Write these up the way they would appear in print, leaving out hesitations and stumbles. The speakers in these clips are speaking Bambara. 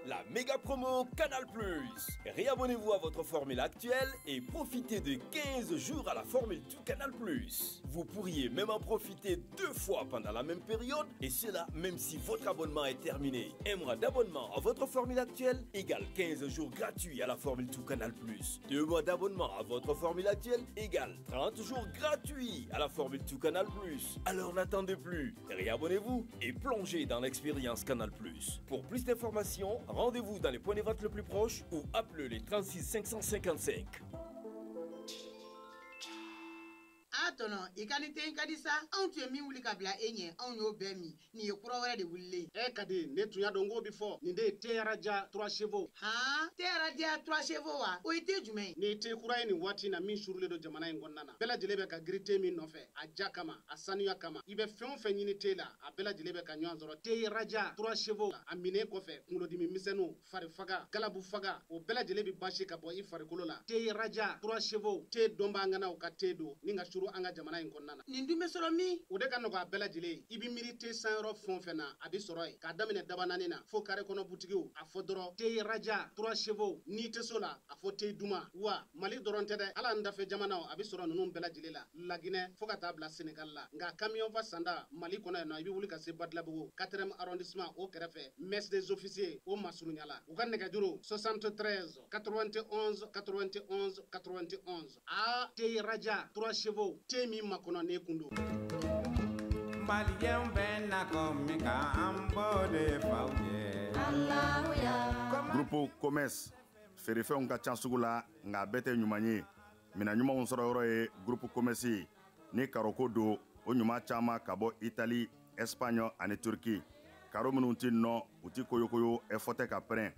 La méga promo Canal+. Réabonnez-vous à votre formule actuelle et profitez de 15 jours à la formule tout Canal+. Vous pourriez même en profiter 2 fois pendant la même période, et cela même si votre abonnement est terminé. Un mois d'abonnement à votre formule actuelle égale 15 jours gratuits à la formule tout Canal+. 2 mois d'abonnement à votre formule actuelle égale 30 jours gratuits à la formule tout Canal+. Alors n'attendez plus, réabonnez-vous et plongez dans l'expérience Canal+. Pour plus d'informations, rendez-vous dans les points de vente le plus proches ou appelez les 36 555. Atono, ikanite inkadisa, antu emi wuli kabla enye, anyo bemi, ni yokura de wuli. Kadi, ne tuya dongo before, ni de te raja 3 chevaux. Ha? Te raja 3 chevaux wa? O ite jume? Ni te kura ni wati na min shurule do jamana ngonnana. Bela jilebe ka grite min nofe, aja kama, asaniya kama. Ibe fen fen nyini te la, a bela jilebe ka nyanzoro. Te raja 3 chevaux, a mine kofe, kulo di mi misenu, fari faga, galabu faga, o bela jilebe bashi ka bo i fari kolola. Te raja 3 chevaux, te domba ngana o ka te do, ninga shuru anga jamana in konnana nindume solo mi o de kan ko abela jile ibi milite sanro fonfena abi soroy ka damine dabanani na fo kare kono butigiu a fodoro te raja 3 chevaux ni te sola a fo te duma wa mali doronte de ala ndafe jamana abi soro nunun bela jile la lagine fo ka tabla senegal la nga camion va sanda mali kono na ibi wuli ka se badla bugo 4e arrondissement au kerefe messe des officiers au masurunyala u kan nega juro 73 91 91 91 a te raja 3 chevaux temi makono ne kundo Malien benna komika ambode fauye Grupo Commerce ferefew ka ca sugu la nga bete ɲumanye mina ɲumanw sɔrɔ yɔrɔ ye Grupo Commerce ni karoko do o ɲuma caaman ka bɔ Italie, Espagne ani Turki karo minnu ti nɔ u ti koyokoyo fɔtɛ ka pɛrɛn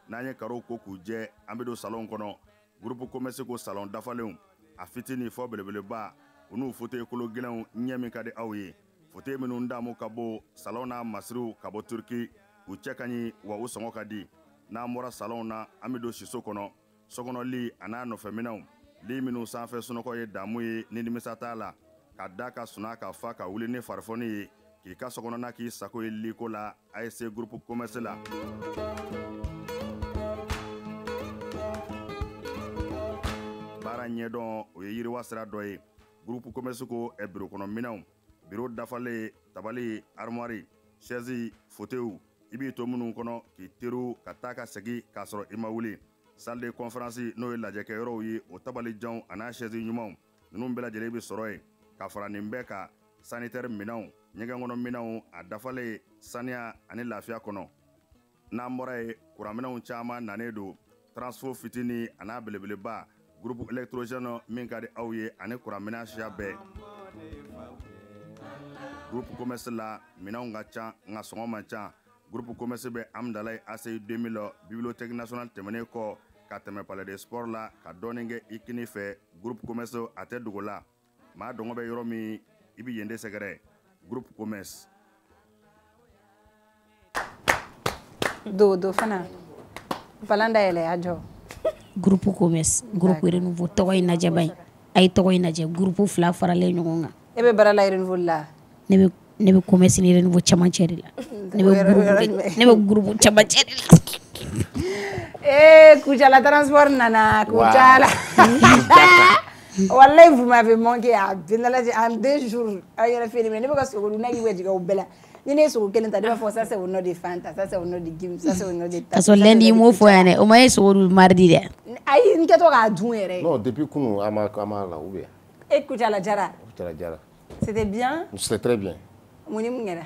n'an ye karo ko k'u jɛ an be do salon kɔnɔ Grupo Commerce ko salon dafalenw a fitini fɔ belebeleba u n'u fauteuil kolo gɛlɛnw ɲɛ min ka di aw ye fauteuil minnu damu ka bɔ salon na masiriw ka bɔ Turki u cɛ ka ɲi wa u sɔngɔ ka di n'an bɔra salon na an be do siso kɔnɔ sɔkɔnɔ li a n'a nɔfɛminɛw li minnu sanfɛ sunɔgɔ ye damu ye ni nimisa t'a la ka da ka suna ka fa ka wuli ni farifɔni ye k'i ka sɔkɔnɔna k'i sago ye liko la ASC Groupe Commerce la baara ɲɛdɔn o ye yiriwa sira dɔ ye Groupe Commerce ko biro kɔnɔ minɛnw biro dafale tabali armoire chaise fauteuil i b'i to minnu kɔnɔ k'i teriw ka taa ka segi k'a sɔrɔ i ma wuli salle de conférence n'o ye lajɛkɛyɔrɔw ye o tabali janw a n'a chaise ɲumanw ninnu bɛɛ lajɛlen bɛ sɔrɔ yen ka fara nin bɛɛ kan sanitaire minɛnw ɲɛgɛn kɔnɔ minɛnw a dafale saniya ani lafiya kɔnɔ n'an bɔra ye kuranminɛnw caman nanen don transfo fitini a n'a belebeleba groupe électrogène min ka di aw ye ani kuranminɛn siya bɛɛ Groupe Commerce la minɛnw ka ca nka sɔngɔ man ca Groupe Commerce bɛ Amdalaye ACI 2000 bibliothèque nationale tɛmɛnen kɔ ka tɛmɛ palais des sports la ka dɔɔnin kɛ i kini fɛ Groupe Commerce a tɛ dogo la maa dɔngɔ bɛ yɔrɔ min i bi yen de sɛgɛrɛ Groupe Commerce do fana palanda yɛlɛ a jɔ Groupe Commerce groupe renouveau tɔgɔ in lajɛ ban a ye tɔgɔ in lajɛ groupe fila faralen ɲɔgɔn kan e bɛ baara la renouveau la ne bɛ commerce ni renouveau camancɛ de la ne bɛ groupe camancɛ de la Kucala transport nana Kucala wallahi vous m'avez manqué à en 2 jours a yɛrɛ fini mais ne bɛ ka sogo na yi wɛ jigɛ o bɛɛ la ni ne sogo kelen ta ne b'a fɔ ça c'est au nom de Fanta ça c'est au nom de Gim ça c'est au nom de ta parce que lundi i m'o fɔ yan dɛ o ma ye sogo mardi dɛ ayi n kɛtɔ k'a dun yɛrɛ non depuis kunu ama la ou bien Kucala Jara c'était bien c'était très bien mun kɛra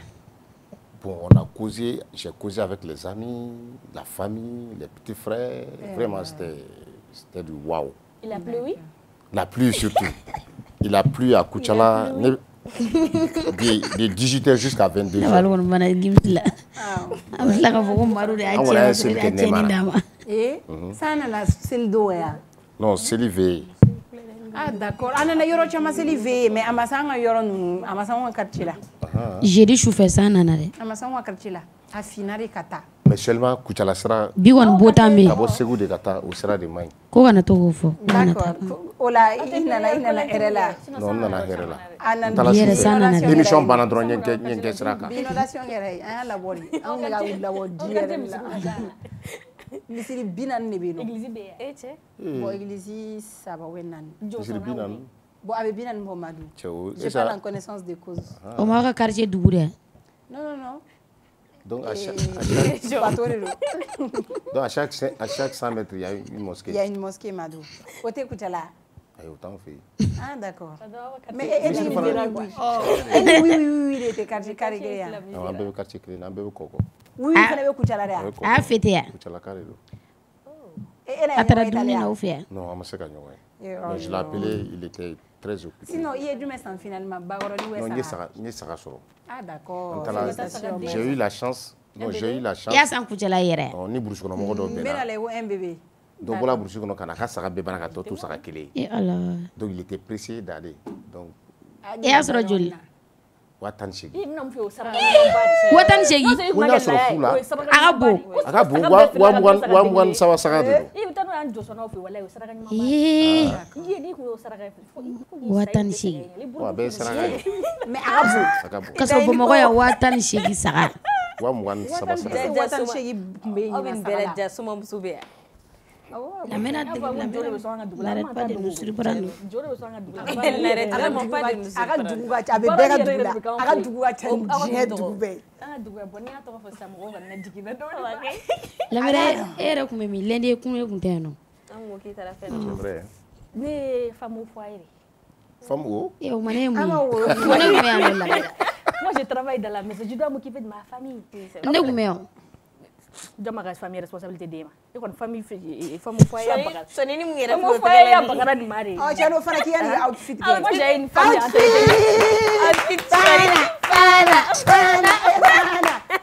bon on a causé j'ai causé avec les amis la famille les petits frères vraiment c'était du waouh il a plu oui la pluie surtout il a plu à Kucala de 18h jusqu'à 22h ça n'a la sel d'eau non seli veille ah d'accord anana yoro chama seli veille mais amasanga yoro nu amasanga quartier la jeudi chou fait ça nana de amasanga quartier la a finari kata Mais seulement Kuchala sera. Bigon Botambe. Kabo Segou de Gata au sera de Maï. Kokana Togofo. D'accord. Ola, inana erela. Non, nana herela. Émission banadron yenke sraka. Inondation yere, an la boli. An ga wula wodi yere la. Misiri binan ne bino. Église be eche. Bo église saba wenan. Misiri binan. Bon, avec Binan Mohamadou. J'ai pas la connaissance des causes. Au Maroc, quartier Dougouré. Non. Donc, à chaque 100 mètres, il y a une mosquée. Il y a une mosquée, Madou. Côté Koutala. Autant fait. Ah, d'accord. Mais oui, il était quartier carré. On a besoin de quartier clé, on a besoin de coco. Oui, il fallait Koutala. Ah, fêté. Koutala carré. Non, on m'a dit que je l'ai appelé, il était très occupé. Sinon, il y a du médecin finalement. Non, il est ah, d'accord. J'ai eu la chance. Non, j'ai eu la chance. Il y a 100 Koutala hier. On est bourgeois, on est un bébé. Donc, voilà, bourgeois, on a saga bébé, tout ça kélé. Donc, il était pressé d'aller. Donc, et à ce rôle. Watan Shegi. Watan Shegi. Wona soro fula. Agabo. Wan sawa saga de. Watan Shegi. Wa be saga. Mais agabo. Kaso bomogo ya Watan Shegi saga. Wan sawa saga. Watan Shegi be ni bela ja suma musube. La mena de n'arrête pas de nous surprendre. La mera era comme mi lende kun kun teno. Ne femme au foyer. Femme où? Moi je travaille dans la maison, je dois m'occuper de ma famille. Je ma famille responsabilité de ma. Et quand famille femme foyer sonné ni mu foyer bagara di mari. Oh tiens, fana qui a outfit. Moi j'ai une famille outfit.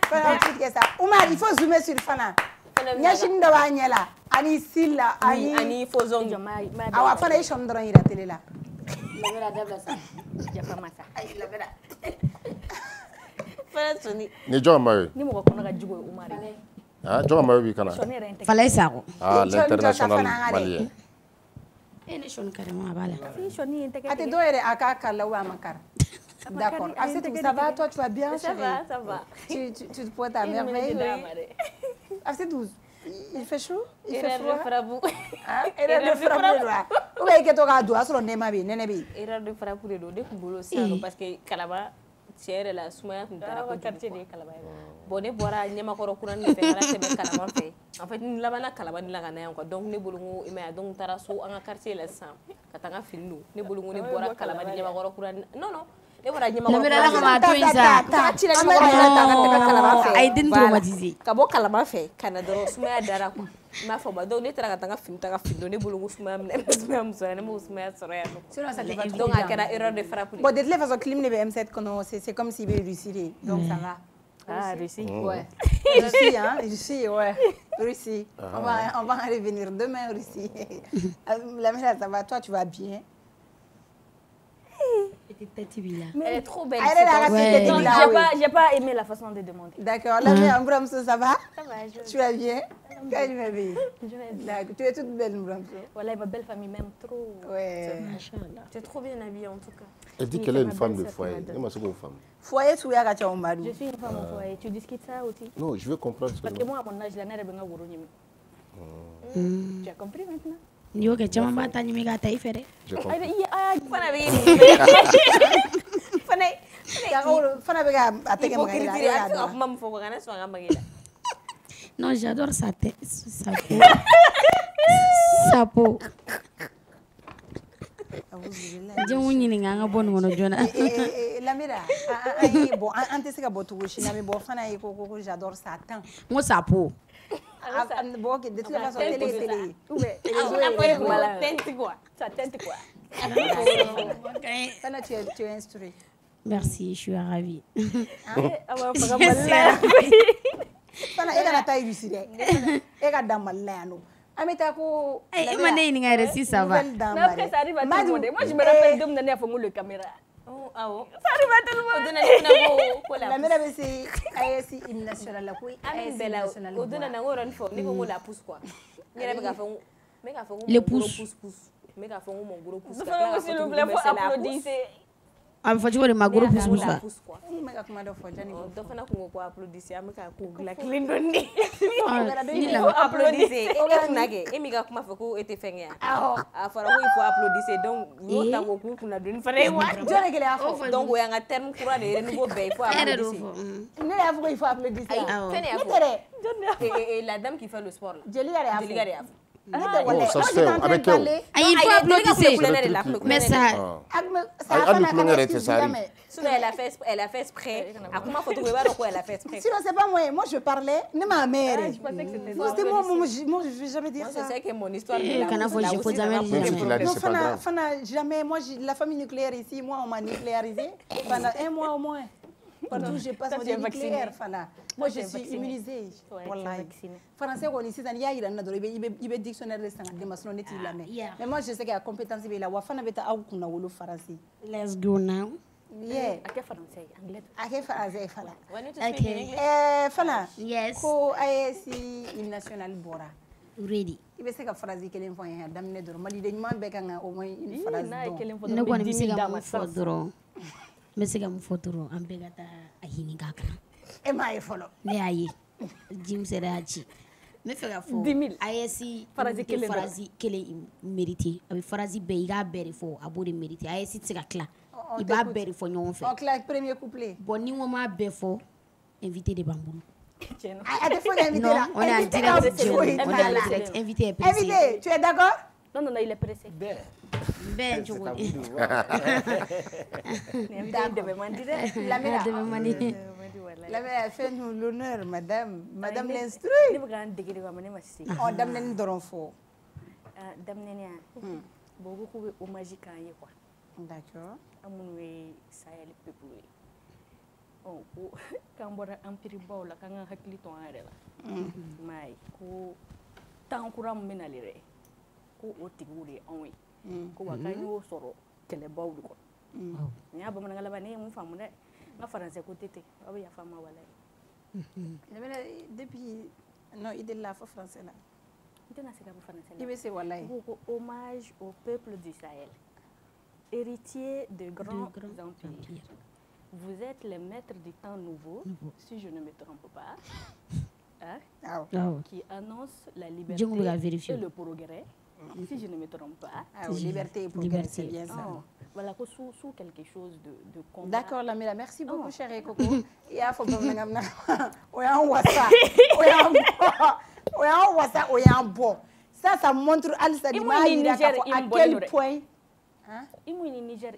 Fana outfit que ça. Oumar, il faut zoomer sur Fana. Nyashinda wa nyela, ani silla, ani faut zone jamai. Awa Fana yi shom doron ira télé là. La vera dabla ça. Ja fama ça. Ay la vera. Fana soni. Ni jo mawe. Ni mo ko na jugo Oumar. Ah, jo mawe bi kana. Fallait ça. Ah, l'international malien. Elle est chone carrément abala. Ate do ere aka la wa makar. D'accord. Ça va, toi tu vas bien? Ça va. Tu te portes à merveille. C'est 12. Il fait chaud? Il fait froid? Erreur de frappe. Ou bien que tu as deux, alors n'est pas bien, n'est bien. Erreur de frappe pour les deux, dès que boulot ça, parce que Kalaba, c'est la soumaya qui t'a raconté quartier de Kalaba. Bonne boira, n'y a pas encore courant de faire, c'est bien Kalaba fait. En fait, nous l'avons la Kalaba de la Gana encore, donc nous boulons, il m'a donc tarasso en un quartier la sang, Katanga filou, nous boulons les boira Kalaba, n'y a pas encore courant. Non. I didn't traumatize. Kabo kalama fe Canada sumaya dara ko ma fa ba do ne tara ka tanga film ne bulu sumaya ne mo sumaya soraya no donc akera erreur de frappe. Bon de toute façon clim ne M7 c'est comme si Russie donc ça va. Ah Russie ouais. Russie hein, Russie ouais. Russie. On va revenir demain Russie. La mère ça va, toi tu vas bien? Elle est trop belle. J'ai pas aimé la façon de demander. D'accord. La mère Mbramso, ça va? Ça va. Tu vas bien? Quelle est ma vie? Je vais bien. D'accord. Tu es toute belle Mbramso. Voilà, ma belle famille m'aime trop. Ouais. Tu es trop bien habillée en tout cas. Elle dit qu'elle est une femme de foyer. Foyer, tu es à Kachaomaru. Je suis une femme au foyer. Tu discutes ça aussi? Non, je veux comprendre. Parce que moi, à mon âge, la nère benga wuro nyimi. Tu as compris maintenant? Yo que chama mata nyimi ga tai fere. Je comprends. Non, j'adore sa tête, sa peau. Je m'unis n'anga bon mono jona. La mira, bon, antes que botu wushi na mi bo fana yi ko j'adore sa teint. Moi sa peau. Bon, de toute façon, télé. Ouais. Ça teinte quoi? Fana, tu es instruit. Merci, je suis ravie. Fana, ega na taille du sida. Ega damalano. Ameta ko. Emane ni ngare si ça va. Mais après ça arrive à tout le monde. Moi je me rappelle d'homme donné à Fongo le caméra. awo Sarima tellement. O donna ni fana ko la. La mère bɛ se AES hymne national la ko AES national. O donna na ngoro ni fo ni ko la pousse quoi. Ni yɛrɛ bɛ ka fɔ Les pouces. Me ka fɔ ko mon gros pousse. S'il vous plaît, faut applaudisser. A bɛ fɔ cogo di ma gros pouce pouce quoi. Ni mɛ ka kuma dɔ fɔ jani. Dɔ fana kun ko applaudisser an bɛ ka ko gila kelen dɔɔni. Ni la Applaudisser. E ka kunna kɛ. E mi ka kuma fɔ ko e tɛ fɛn kɛ yan. A fɔra ko il faut applaudisser donc y'o ta ko k'u kunna dɔɔni fana ye wa. Jɔn de kelen y'a fɔ. Donc o y'an ka terme kura de ye renouveau bɛɛ il faut applaudisser. Ne y'a fɔ ko il faut applaudisser. Fɛn de y'a Ne tɛ dɛ. fɔ. La dame qui fait le sport là. Jeli yɛrɛ y'a fɔ. Jeli yɛrɛ y'a fɔ. Oh, ça se fait avec eux. il faut applaudisser. Mais ça. Sinon, elle a fait exprès. À comment faut trouver quoi elle a fait exprès. Sinon, c'est pas moi. Moi, je parlais. Ne ma mère. Je pensais que c'était moi, je vais jamais dire ça. Moi, je sais que mon histoire. Je faut jamais dire. Non, Fana, jamais. Moi, la famille nucléaire ici, moi, on m'a nucléarisé pendant 1 mois au moins. Partout où je passe, on dit nucléaire, Fana. Moi, je suis immunisée. Français, on ici, il y a un dictionnaire de sang, de maçon, mais moi, je sais qu'il y a compétence. La Wafana beta au kuna wolo français. Let's go now. Yeah. À quel français? Anglais. À quel français, Fana? Okay. Fana. Yes. Ko AES hymne national bora. Ready. I bɛ se ka phrase kelen fɔ n ye a daminɛ dɔrɔn maliden ɲuman bɛɛ kan ka au moins une phrase dɔn. Ne kɔni bɛ se ka mun fɔ dɔrɔn. N bɛ se ka mun fɔ dɔrɔn an bɛɛ ka taa a ɲini k'a kan. E m'a ye fɔlɔ. Ne y'a ye. Jim sera y'a ci. N bɛ fɛ ka fɔ AES phrase kelen mérité a bɛ phrase bɛɛ i k'a bɛɛ de fɔ a b'o de mérité AES tɛ se ka tila i b'a bɛɛ de fɔ ɲɔgɔn fɛ. On claque premier couplet. Bon ni n ko m'a bɛɛ fɔ invité de b'an bolo. A tɛ foyi kɛ invité la. On est en direct. On est en direct. Invité est pressé. Invité, tu es d'accord? Non, il est pressé. Ben, tu vois. La mère a fait nous l'honneur, madame. Madame l'instruit. On damne dɔrɔn fɔ. Damne beaucoup de hommage kan ye quoi. D'accord. Amunu ye Sahel peuple ye. Oh, kan bɔra empire baw la kan ka hakili to an yɛrɛ la. Mai ko tan kura min bɛ nali yɛrɛ ko o tigiw de ye anw ye. Ko wa k'an y'o sɔrɔ kɛlɛbaw de kɔnɔ. N y'a bamanankan laban ne ye mun faamu dɛ. N ka faransɛ ko tɛ ten aw bɛ yafa n ma walayi. Depuis non i delila a fɔ français la. N tɛna se ka fɔ français la. I bɛ se walayi. Ko hommage au peuple du Sahel, héritier de grands empires. Vous êtes les maîtres du temps nouveau, si je ne me trompe pas, qui annonce la liberté et le progrès, si je ne me trompe pas. Liberté et progrès, c'est bien ça. Voilà, sous quelque chose de combat. D'accord, Lamila, merci beaucoup, chérie Coco. Il y a faut ça montre à quel point. Niger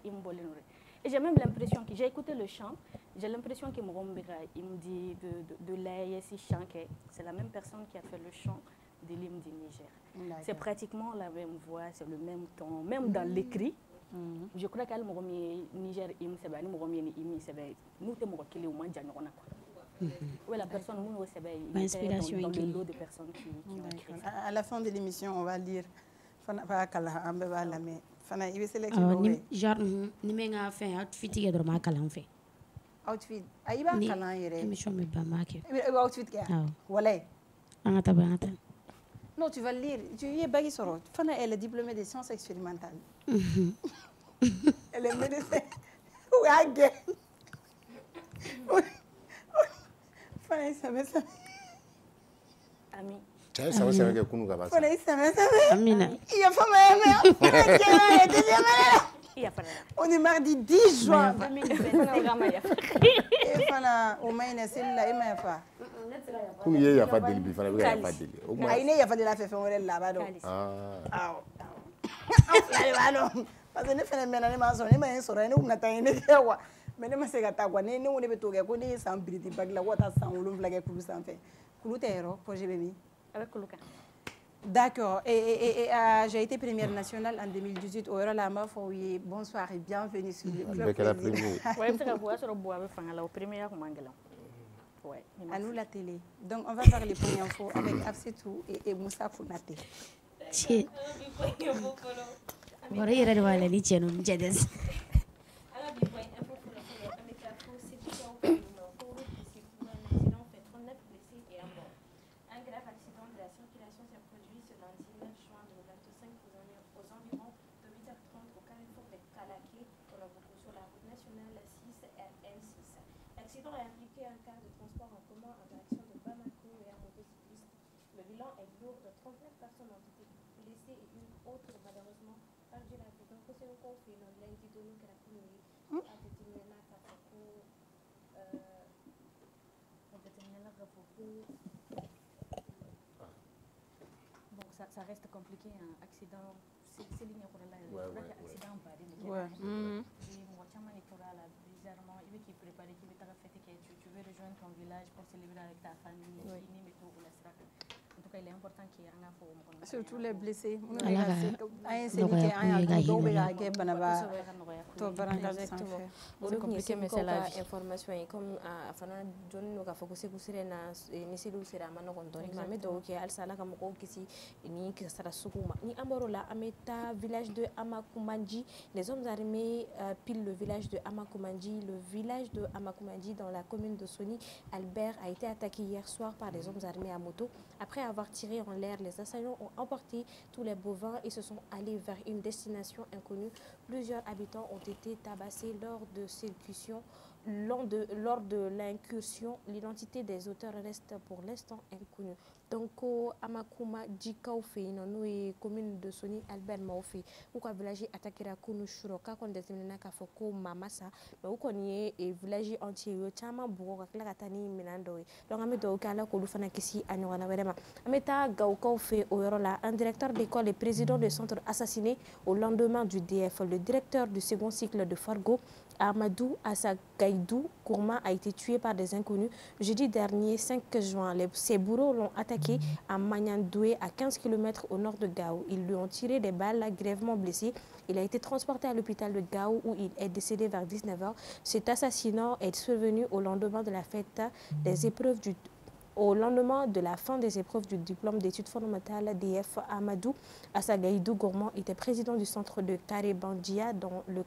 et j'ai même l'impression que j'ai écouté le chant, j'ai l'impression que Morombera, il me dit de l'AES chant, c'est la même personne qui a fait le chant de l'hymne du Niger. C'est pratiquement la même voix, c'est le même ton, même dans l'écrit. Je crois qu'à Niger hymne, c'est bien, hymne, c'est bien. Nous sommes au moins ouais, la personne c'est bien, dans le lot de personnes qui ont écrit. À la fin de l'émission, on va lire. Fana i bɛ se genre ni min ka fɛn outfit kɛ dɔrɔn m'a kalan fɛ. Outfit a i b'a kalan yɛrɛ. Émission bɛ ban m'a kɛ. I bɛ outfit kɛ wa? Walayi. An ka taa an ka taa. Non, tu vas lire. Tu y es bague sɔrɔ. Fana elle est diplômée de sciences expérimentales. Elle est médecin. O y'a gɛn. Fana i sɛbɛ sɛbɛ. Ami. Cɛ sɛbɛ sɛbɛ kɛ kunu ka ban. Fana i sɛbɛ sɛbɛ. Amina. I y'a faamu On est mardi 10 juin 2025. Et fana o maɲi na seli la e ma yafa. Kunu ye yafa deli bi fana bɛ ka yafa deli. Ayi ne yafa deli la fɛn wɛrɛ la a b'a dɔn. Awɔ. An fila de b'a dɔn. Parce que ne fana mɛnna ne m'a sɔrɔ ne ma ye sɔrɔ ne kun ka taa yen ne kɛ wa. Mais ne ma se ka taa quoi ne ko ne bɛ t'o kɛ ko ne ye san biriti bagi la ko ka taa san 7 kɛ kulu sanfɛ. Kulu tɛ yɔrɔ projet bɛ min? Avec kulu kan. D'accord. Et j'ai été première nationale en 2018 au Yorola Mafo. Bonsoir et bienvenue sur le club. À nous la télé. Donc on va faire les points infos avec Afsetou et Moussa Kounaté. Tiens. Voilà, il y a des gens qui circulation s'est produite ce lundi 9 juin 2025 aux environs de 8h30 au carrefour de Kalaké, sur la route nationale 6 RN6. L'accident a impliqué un car de transport en commun en direction de Bamako et un motocycliste. Le bilan est lourd, 39 personnes ont été blessées et une autre malheureusement perdu la vie. Donc c'est un conflit dans l'individu que la communauté a déterminé la Bon, ça reste compliqué, un accident. C'est ligne pour la accident pas bizarrement, il veut qu'il prépare, qu'il veut tu veux rejoindre ton village pour célébrer avec ta famille, en tout cas il est important qu'il y ait un info. Surtout les blessés. Information comme afana John ka focus kusire na ni silu sira mano kontoni mame do ke alsala kam ko kisi ni kisara sukuma ni amborola ameta village de Amakumanji. Les hommes armés pillent le village de Amakumanji. Le village de Amakumanji dans la commune de Soni Albert a été attaqué hier soir par des hommes armés à moto. Après avoir tiré en l'air, les assaillants ont emporté tous les bovins et se sont allés vers une destination inconnue. Plusieurs habitants ont été tabassés lors de l'incursion. L'identité des auteurs reste pour l'instant inconnue. Donc, Amakuma Djikao fait une commune de Soni Albert Maofi. Où le village attaqué la Kounushuro, quand on détermine qu'à Foko Mamasa, mais où qu'on y est village entier, Chama Bourg, Katani Minando. Donc, on met au Kala Koulufana Kissi à Nyorana Verema. Ameta Gaukao fait au Yorola, un directeur d'école et président du centre assassiné au lendemain du DF. Le directeur du second cycle de Fargo, Amadou Asagaïdou Kourma, a été tué par des inconnus jeudi dernier 5 juin. Ses bourreaux l'ont attaqué à Magnandoué, à 15 km au nord de Gao. Ils lui ont tiré des balles, grièvement blessé. Il a été transporté à l'hôpital de Gao où il est décédé vers 19h. Cet assassinat est survenu au lendemain de la fête des épreuves au lendemain de la fin des épreuves du diplôme d'études fondamentales DF. Amadou Asagaïdou Gourmand était président du centre de Karebandia dans le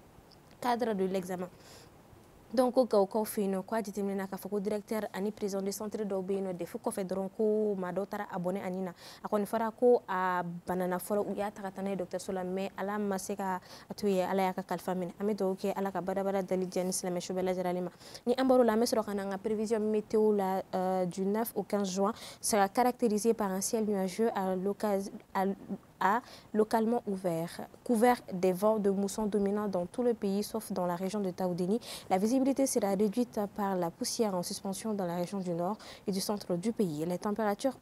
cadre de l'examen. Donc, au fin quoi déterminer qu'à directeur ani président du centre d'Obéno de Foucault Fedron ko madotara abonné anina akoni fara ko a banana foro ou ya taratane docteur Solame ala maseka atuye ala ya kalfamine amedo ke ala ka badabara dali janis la meshobela jaralima ni ambaro la mesro kana prévision météo du 9 au 15 juin sera caractérisée par un ciel nuageux localement couvert des vents de mousson dominants dans tout le pays sauf dans la région de Taoudini. La visibilité sera réduite par la poussière en suspension dans la région du nord et du centre du pays. Les températures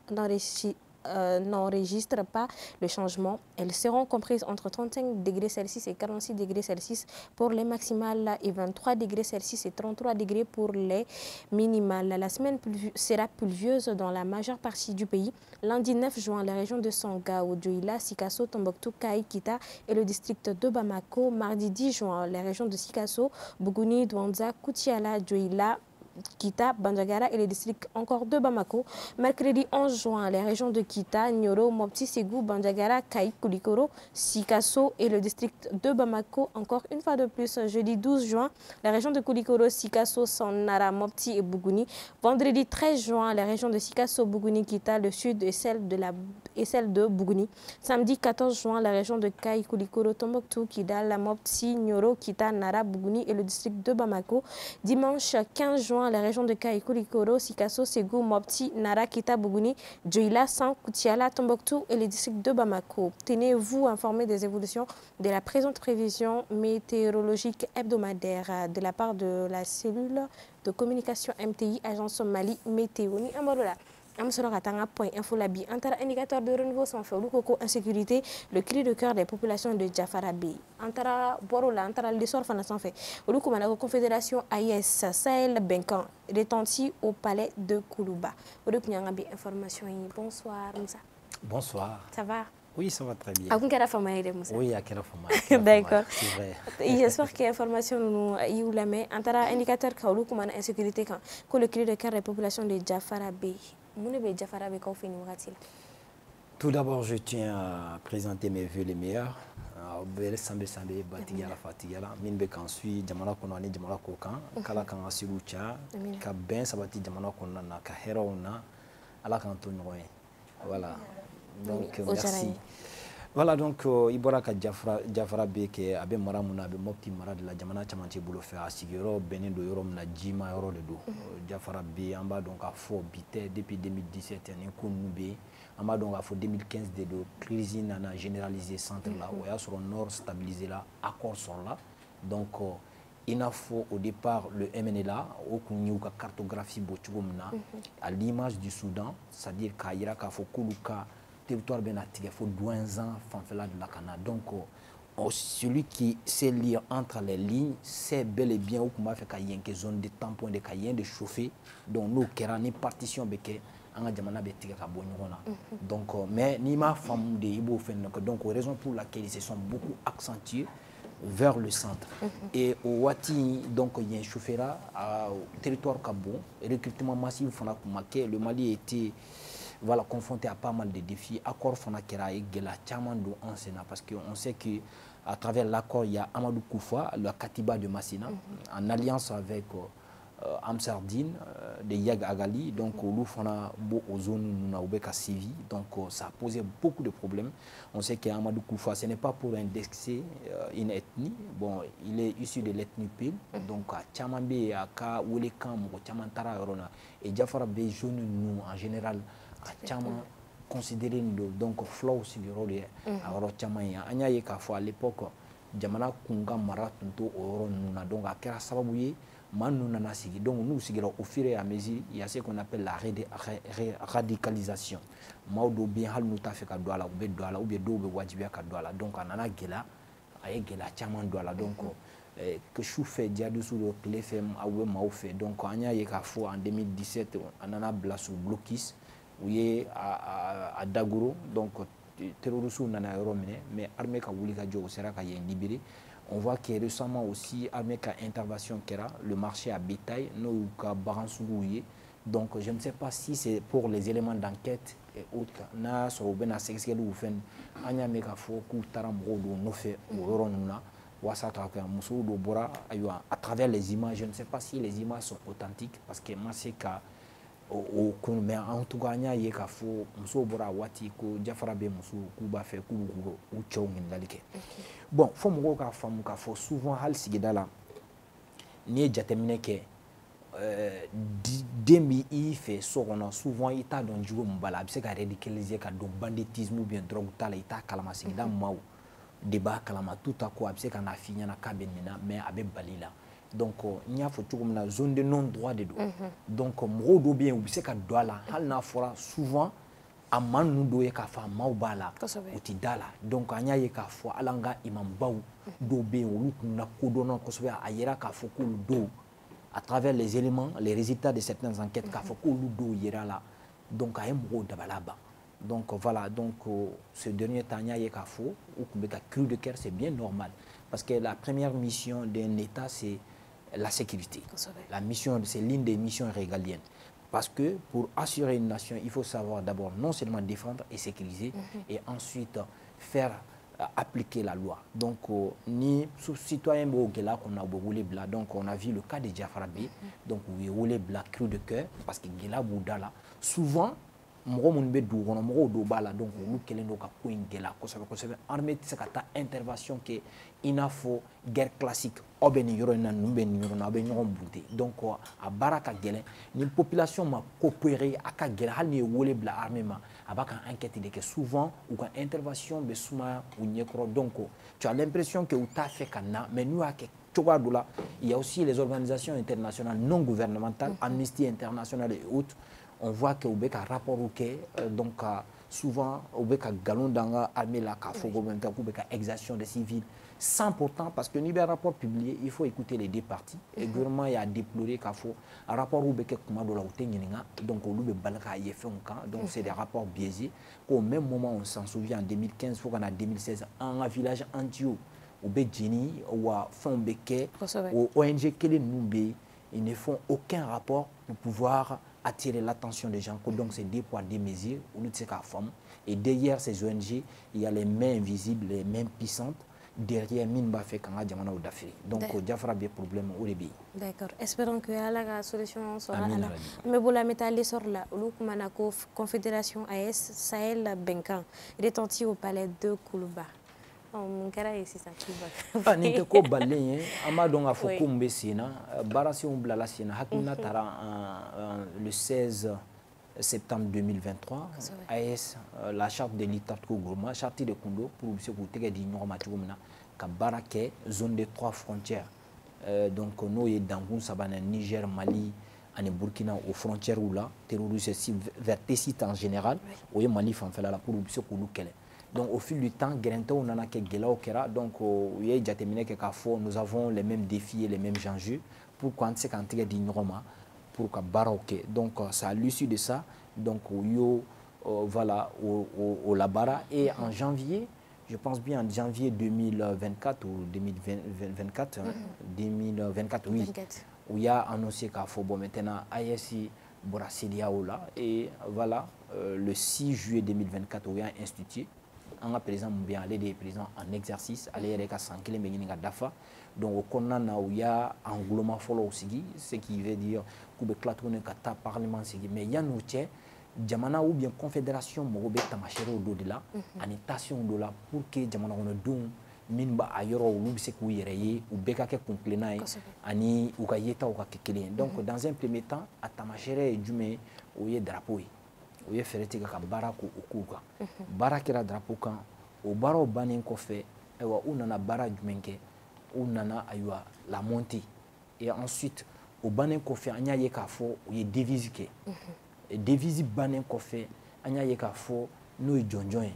n'enregistrent pas le changement. Elles seront comprises entre 35 degrés Celsius et 46 degrés Celsius pour les maximales et 23 degrés Celsius et 33 degrés pour les minimales. La semaine sera pluvieuse dans la majeure partie du pays. Lundi 9 juin, la région de Sangao, Dioula, Sikasso, Tombouctou, Kaï, Kita et le district de Bamako. Mardi 10 juin, les régions de Sikasso, Bougouni, Douanza, Koutiala, Dioula, Kita, Bandiagara et les districts encore de Bamako. Mercredi 11 juin, les régions de Kita, Nyoro, Mopti, Ségou, Bandiagara, Kaï, Koulikoro, Sikasso et le district de Bamako. Encore une fois de plus, jeudi 12 juin, les régions de Koulikoro, Sikasso, Sannara, Mopti et Bougouni. Vendredi 13 juin, les régions de Sikasso, Bougouni, Kita, le sud et celle de Bougouni. Samedi 14 juin, la région de Kaï, Koulikoro, Tombouctou, Kidal, Mopti, Nyoro, Kita, Nara, Bougouni et le district de Bamako. Dimanche 15 juin, les régions de Kaï, Koulikoro, Sikasso, Ségou, Mopti, Nara, Kita, Bougouni, Dioula, San, Koutiala, Tombouctou et les districts de Bamako. Tenez-vous informés des évolutions de la présente prévision météorologique hebdomadaire de la part de la cellule de communication MTI, Agence Mali Météo. Ni Amorola. Point info labi antara indicateur de renouveau sans fait coco insécurité le cri de cœur des populations de Jafarabi antara borola antara l'essor fana sans fait oluko manako confédération AIS Sahel Benkan rétenti au palais de Koulouba oluko nyangabi information yi. Bonsoir Moussa. Bonsoir. Ça va? Oui, ça va très bien. A kera fama ide Moussa? Oui, a kera fama. D'accord. C'est vrai. J'espère que l'information nous y la met antara indicateur ka oluko man insécurité quand que le cri de cœur des populations de Jafarabi. Tout d'abord, je tiens à présenter mes vœux les meilleurs. Bel sambe sambe batigala fatigala min be kan sui jamana kono ani jamana ko kan kala kan asirucha ka ben sabati jamana kono na ka herauna ala kan to noye Voilà. Donc, merci. Voilà, donc, Iboraka Jafra Beke, Abe Maramuna, Abe Mopti Marad, la Jamana Chamanti Boulofer, Asigero, Benendo Yorom, Najima, Yoro de Do, Jafra B, Amba donc à fort bité depuis 2017, un Kounube, Amba donc à fort 2015, de crise nana généralisée centre là, où il y a sur le nord stabilisé là, accords sont là. Donc, il a faut au départ le MNLA, au Kounyouka cartographie Bochugumna, à l'image du Soudan, c'est-à-dire qu'il y a Koulouka. Territoire bien attiré, il faut 12 ans, fanfela de la Cana. Donc, celui qui sait lire entre les lignes, c'est bel et bien où on fait qu'il y a une zone de tampon, de cahiers, de chauffer. Donc, nous, qui avons une partition, donc, mais ni ma femme de Ibo fait donc, raison pour laquelle ils se sont beaucoup accentués vers le centre. Et au Wati, donc, il y a un chauffeur au territoire Kabo, recrutement massif, le Mali était. Voilà, confronté à pas mal de défis. Accord Fonakera et Gela Chamando en Sénat, parce qu'on sait qu'à travers l'accord, il y a Amadou Koufa, le Katiba de Massina, en alliance avec Amsardine, de Yag Agali, donc au Fona aux zones Naoubeka Sivi, donc ça a posé beaucoup de problèmes. On sait qu'Amadou Koufa, ce n'est pas pour indexer une ethnie, bon, il est issu de l'ethnie Pil, donc à Chamambe, à Ka, Ouelekam, Chamantara, et Jafara Bey, nous en général, Chama considéré donc flow sur le rôle à Chamaya. Anya yeka fois à l'époque Jamana Kunga Maratunto au Nuna donc à Kera Sababouye Manuna Nasigi. Donc nous au fur et à mesure il y a ce qu'on appelle la radicalisation. Maudo bien hal nous fait ka douala ou be douala ou bien do be wajibia ka douala. Donc anana gela aye gela Chama douala donc que chou fait diadu sur le téléphone a ou ma fait donc anya yeka fois en 2017 anana bla sur blocus oui à Dagouro donc terroristes nana romine mais armée ka wuli ka jo sera ka yen libéré. On voit que récemment aussi armée ka intervention kera le marché à bétail no ka baransuguye. Donc je ne sais pas si c'est pour les éléments d'enquête et autres na so bena sexuel ou fen anya meka fo ku taramro do no fait ou ronuna wasa ta ka muso do bora aywa à travers les images. Je ne sais pas si les images sont authentiques parce que moi c'est ka mais en tout cas il y a fo muso bora wati ko Jafara be muso ku ba fe ku u chongin dalike. Bon fo mo ka famu ka fo souvent hal sigidala ni jatemine ke demi i fait sorona souvent ita don jugo mbala bi se ka radicaliser ka do banditisme ou bien drogue tala ita kalama sigida maw débat kalama tout à quoi bi se ka na finya na kabenina mais abe balila. Donc il y a une zone de non-droit de dos. Donc moro bien ou c'est ka doala hal na fora souvent a man nu do ye ka fa maubala utidala. Donc anya ye ka fo alanga imam baw do be ou na kodono ko so a yera ka fo ko do à travers les éléments les résultats de certaines enquêtes ka fo ko do yera là. Donc a moro dabalaba. Donc voilà, donc ce dernier temps anya ye ka fo ou ka cru de cœur c'est bien normal parce que la première mission d'un état c'est la sécurité. La mission, c'est l'une des missions régaliennes. Parce que pour assurer une nation, il faut savoir d'abord non seulement défendre et sécuriser, et ensuite faire appliquer la loi. Donc, ni citoyen qu'on a roulé blanc, donc on a vu le cas de Jafara B, donc oui, roulé blanc cru de cœur, parce que Gela Boudala, souvent, donc nous kelendo ka point gela ko armée sekata intervention que ina fo guerre classique obeni yoro na numbe nyoro na be nyon bouté donc a baraka gele ni population ma coopérer aka gela hal ni wolé bla armée ma abaka enquête de que souvent ou quand intervention be suma ou nyekro donc tu as l'impression que ou ta fait kana mais nous a que il y a aussi les organisations internationales non gouvernementales, Amnesty International et autres. On voit que Oubeka rapport donc souvent Oubeka galon dans l'armée la Oubeka exaction des civils sans pourtant parce que nous un rapport publié il faut écouter les deux parties et le gouvernement a déploré qu'il faut un rapport Oubeka commando la donc on loue balaka donc c'est des rapports biaisés qu'au même moment on s'en souvient en 2015 faut qu'on a 2016 un village Antio au Bédjini ou à Fonbeke au ONG Kele Noumbe ils ne font aucun rapport pour pouvoir attirer l'attention des gens. Donc c'est des poids, des mesures, et derrière ces ONG, il y a les mains invisibles, les mains puissantes derrière min b'a fait kanga jamana o dafiri donc jafara be problème o rebi d'accord espérons que la solution sera là mais bola métal sort là olu kumana ko confédération AS Sahel Benkan rétenti au palais de Koulouba mon kara ici ça qui va ni te ko ballen ama donc a fo ko mbe sina barasi on blala sina hakuna tara le 16 septembre 2023, AS, la charte de l'État de Gourma, charte de Kondo, pour ce que vous avez dit, Barake, zone de 3 frontières. Donc, nous, y dans Sabana, Niger, Mali, et Burkina, aux frontières où là, terroristes vers Tessit en général, où y Mali, fait là pour ce que vous avez. Donc, au fil du temps, on a que Gela donc, nous avons les mêmes défis et les mêmes enjeux pour quand c'est quand tu dit pour que Baroque. Donc, c'est à l'issue de ça, donc, voilà, au Labara. Et en janvier, je pense bien en janvier 2024 ou 2024, 2024, oui, où il y a annoncé qu'il faut maintenant ASI Borasidia Ola. Et voilà, le 6 juillet 2024, où il y a institué. On a président bien aller des présidents en exercice, aller avec 100 km d'AFA. Donc, on a où il y a engouement follow aussi, ce qui veut dire que le parlement mais il y a nous jamana ou bien confédération mogobe tamachere au de la anitation de la pour que jamana on don minba ayoro ou se ku yereye ou beka ke conclena ani ou ka yeta ou ka kekele. Donc, dans un premier temps, à tamachere jume ou ye drapeau ou ye ferete ka barako okuka barakira drapeau kan o baro banen ko fe ewa unana bara jumenke unana aywa la montée et ensuite au banen ko fe anya ye ka fo o ye devise ke devise banen ko fe anya ye ka fo no jonjon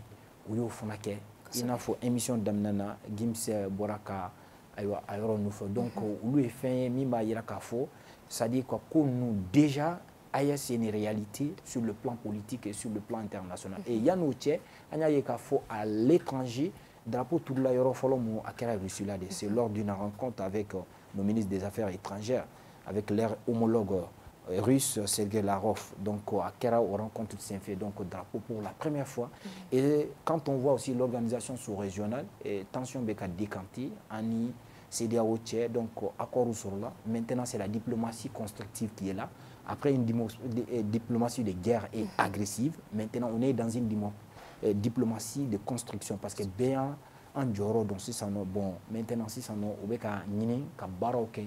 o yo fona ke ina fo émission damnana gimse boraka aywa ayoro nous fo donc o lui fait mi ba yira ka fo ça dit quoi que nous déjà c'est une réalité sur le plan politique et sur le plan international. Et il y a nous à l'étranger, drapeau tout la Eurofolomo à Kara-Russulade. C'est lors d'une rencontre avec nos ministres des Affaires étrangères, avec leur homologue russe, Sergei Lavrov. Donc à Kara, on rencontre Saint-Fait, donc drapeau pour la première fois. Et quand on voit aussi l'organisation sous-régionale, tension Beka décanté, Ani, CDAO, donc accord sur là. Maintenant, c'est la diplomatie constructive qui est là. Après une diplomatie de guerre et agressive, maintenant on est dans une diplomatie de construction parce que bien en Joro, donc si ça bon, maintenant si ça no obeka nini ka baroke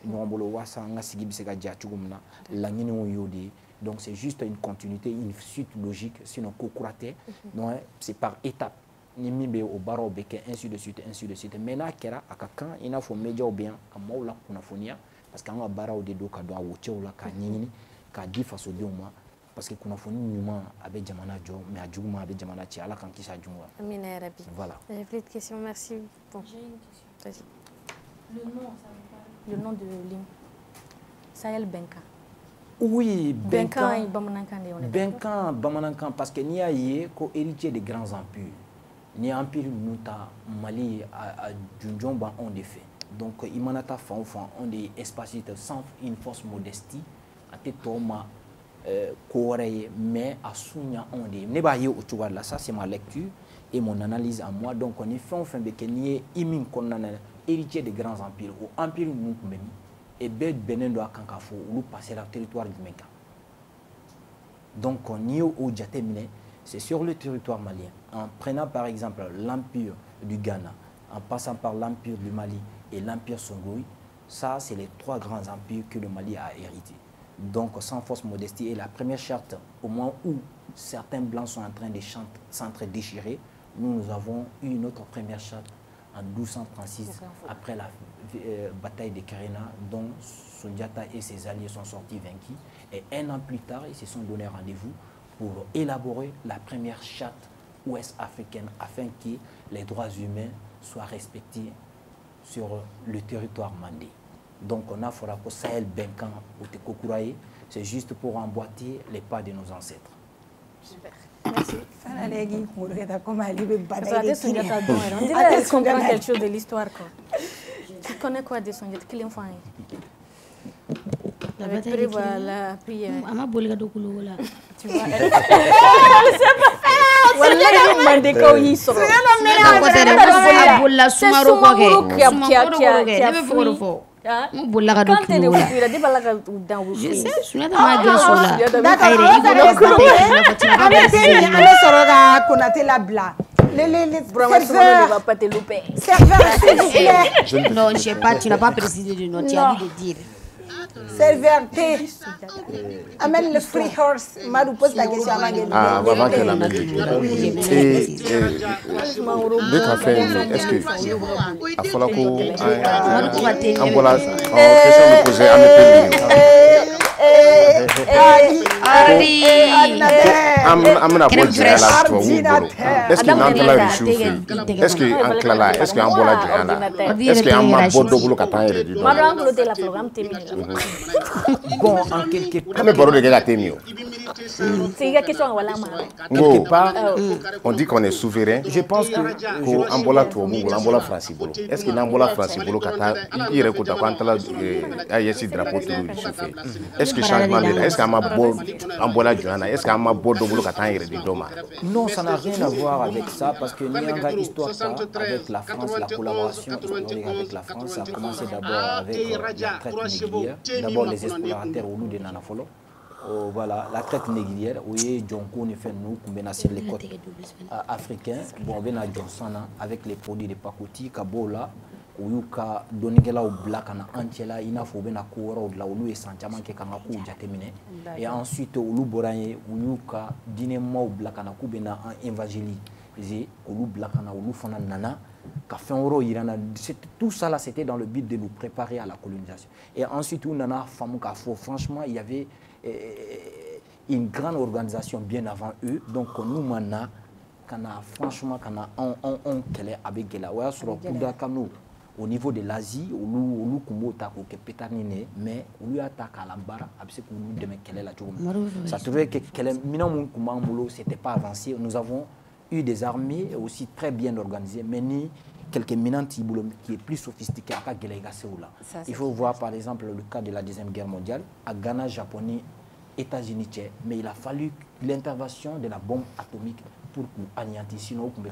nombolo wasa nga sigibi sega jachugumna la nini oyodi. Donc c'est juste une continuité, une suite logique, sinon kokurate. Non, c'est par étapes. Nimibe au baro beke ainsi de suite, ainsi de suite. Maintenant kera akakan ina fo media ou bien amaula kunafonia. Parce qu'on a bara au dedo ka do awoche ola ka nyini ka di faso de moi parce que kuna foni nyuma avec jamana jo mais adjuma avec jamana ti ala kan kisha jumwa amina ya rabbi voilà j'ai plus de questions merci bon j'ai une question vas-y le nom de l'hymne Sahel Benkan oui Benkan bamanankan de on est Benkan bamanankan parce que ni aye ko héritier des grands empires ni empire nuta Mali à Junjomba on des faits. Donc, Imanata Fan, on des espaces sans une fausse modestie, à Tétoma, mais à Sounia, on dit, Nebaye au Touala, ça c'est ma lecture et mon analyse à moi. Donc, on est fin de Kenya, Imin Konana, héritier des grands empires, ou empire Moukmemi, et Bed Benendo à Kankafo, ou passer le territoire du Meka. Donc, on y est au Djatemine, c'est sur le territoire malien. En prenant par exemple l'empire du Ghana, en passant par l'empire du Mali, et l'empire Songhai, ça c'est les 3 grands empires que le Mali a hérité. Donc sans fausse modestie, et la première charte, au moment où certains blancs sont en train de s'entre-déchirer, nous avons eu notre première charte en 1236, après la bataille de Kerena, dont Sundiata et ses alliés sont sortis vaincus. Et un an plus tard, ils se sont donné rendez-vous pour élaborer la première charte ouest-africaine afin que les droits humains soient respectés sur le territoire mandé. Donc on a fait pour Sahel Benkan ou Tekokuraye, c'est juste pour emboîter les pas de nos ancêtres. Super. Merci. On dirait qu'elle comprend quelque chose de l'histoire. Tu connais quoi de son jet? Quel enfant la bataille la prière. Ama bolga do kulo là. Tu vois. Elle sait pas faire. Non, je sais pas, tu n'as pas précisé de nom, tu as dit de dire. Serveur thé. Amène le free horse. Madou pose la question avant qu'elle avant qu'elle amène le thé. Deux cafés, est-ce que il faut la question me poser à est-ce que Nantala est-ce que Anklala est-ce que Ambola Johanna est-ce que Amma Bodobolo Katayre du bon en quelque part quelque part on dit qu'on est souverain. Je pense que Ambola Tuomu Ambola Francibolo est-ce que Nambola Francibolo Kata il récoute quand la ayesi drapeau est-ce que changement de est-ce qu'Ambola Johanna est-ce qu'Amma Bodobolo Katayre du Doma? Non, ça n'a rien à voir avec ça parce que Nyanga histoire avec la France, la collaboration historique avec la France a commencé d'abord avec la traite négrière, d'abord les explorateurs au loup de Nanafolo. Voilà, la traite négrière, oui, Djonko ne fait nous, qu'on a sur les côtes africaines, bon, on a Johnson avec les produits de Pakoti, Kabola, ou ka donigela au black ana antiela ina fo bena ko wara la olu e santiama ke kanga ku jatemine et ensuite olu boraye ou ka dine mo black ana ku bena évangélie olu black ana olu fana nana ka fenro irana tout ça là c'était dans le but de nous préparer à la colonisation et ensuite on nana famu ka fo franchement il y avait une grande organisation bien avant eux donc nous mana kana franchement kana on kele avec gela wa sur kuda kanu au niveau de l'Asie, on mais on lui attaque à la barre, ça trouvait que c'était pas avancé. Nous avons eu des armées aussi très bien organisées, mais ni quelques minants qui est plus sophistiqué. Il faut voir par exemple le cas de la Deuxième Guerre mondiale, à Ghana, Japonais, États-Unis, mais il a fallu l'intervention de la bombe atomique pour anéantir, sinon on peut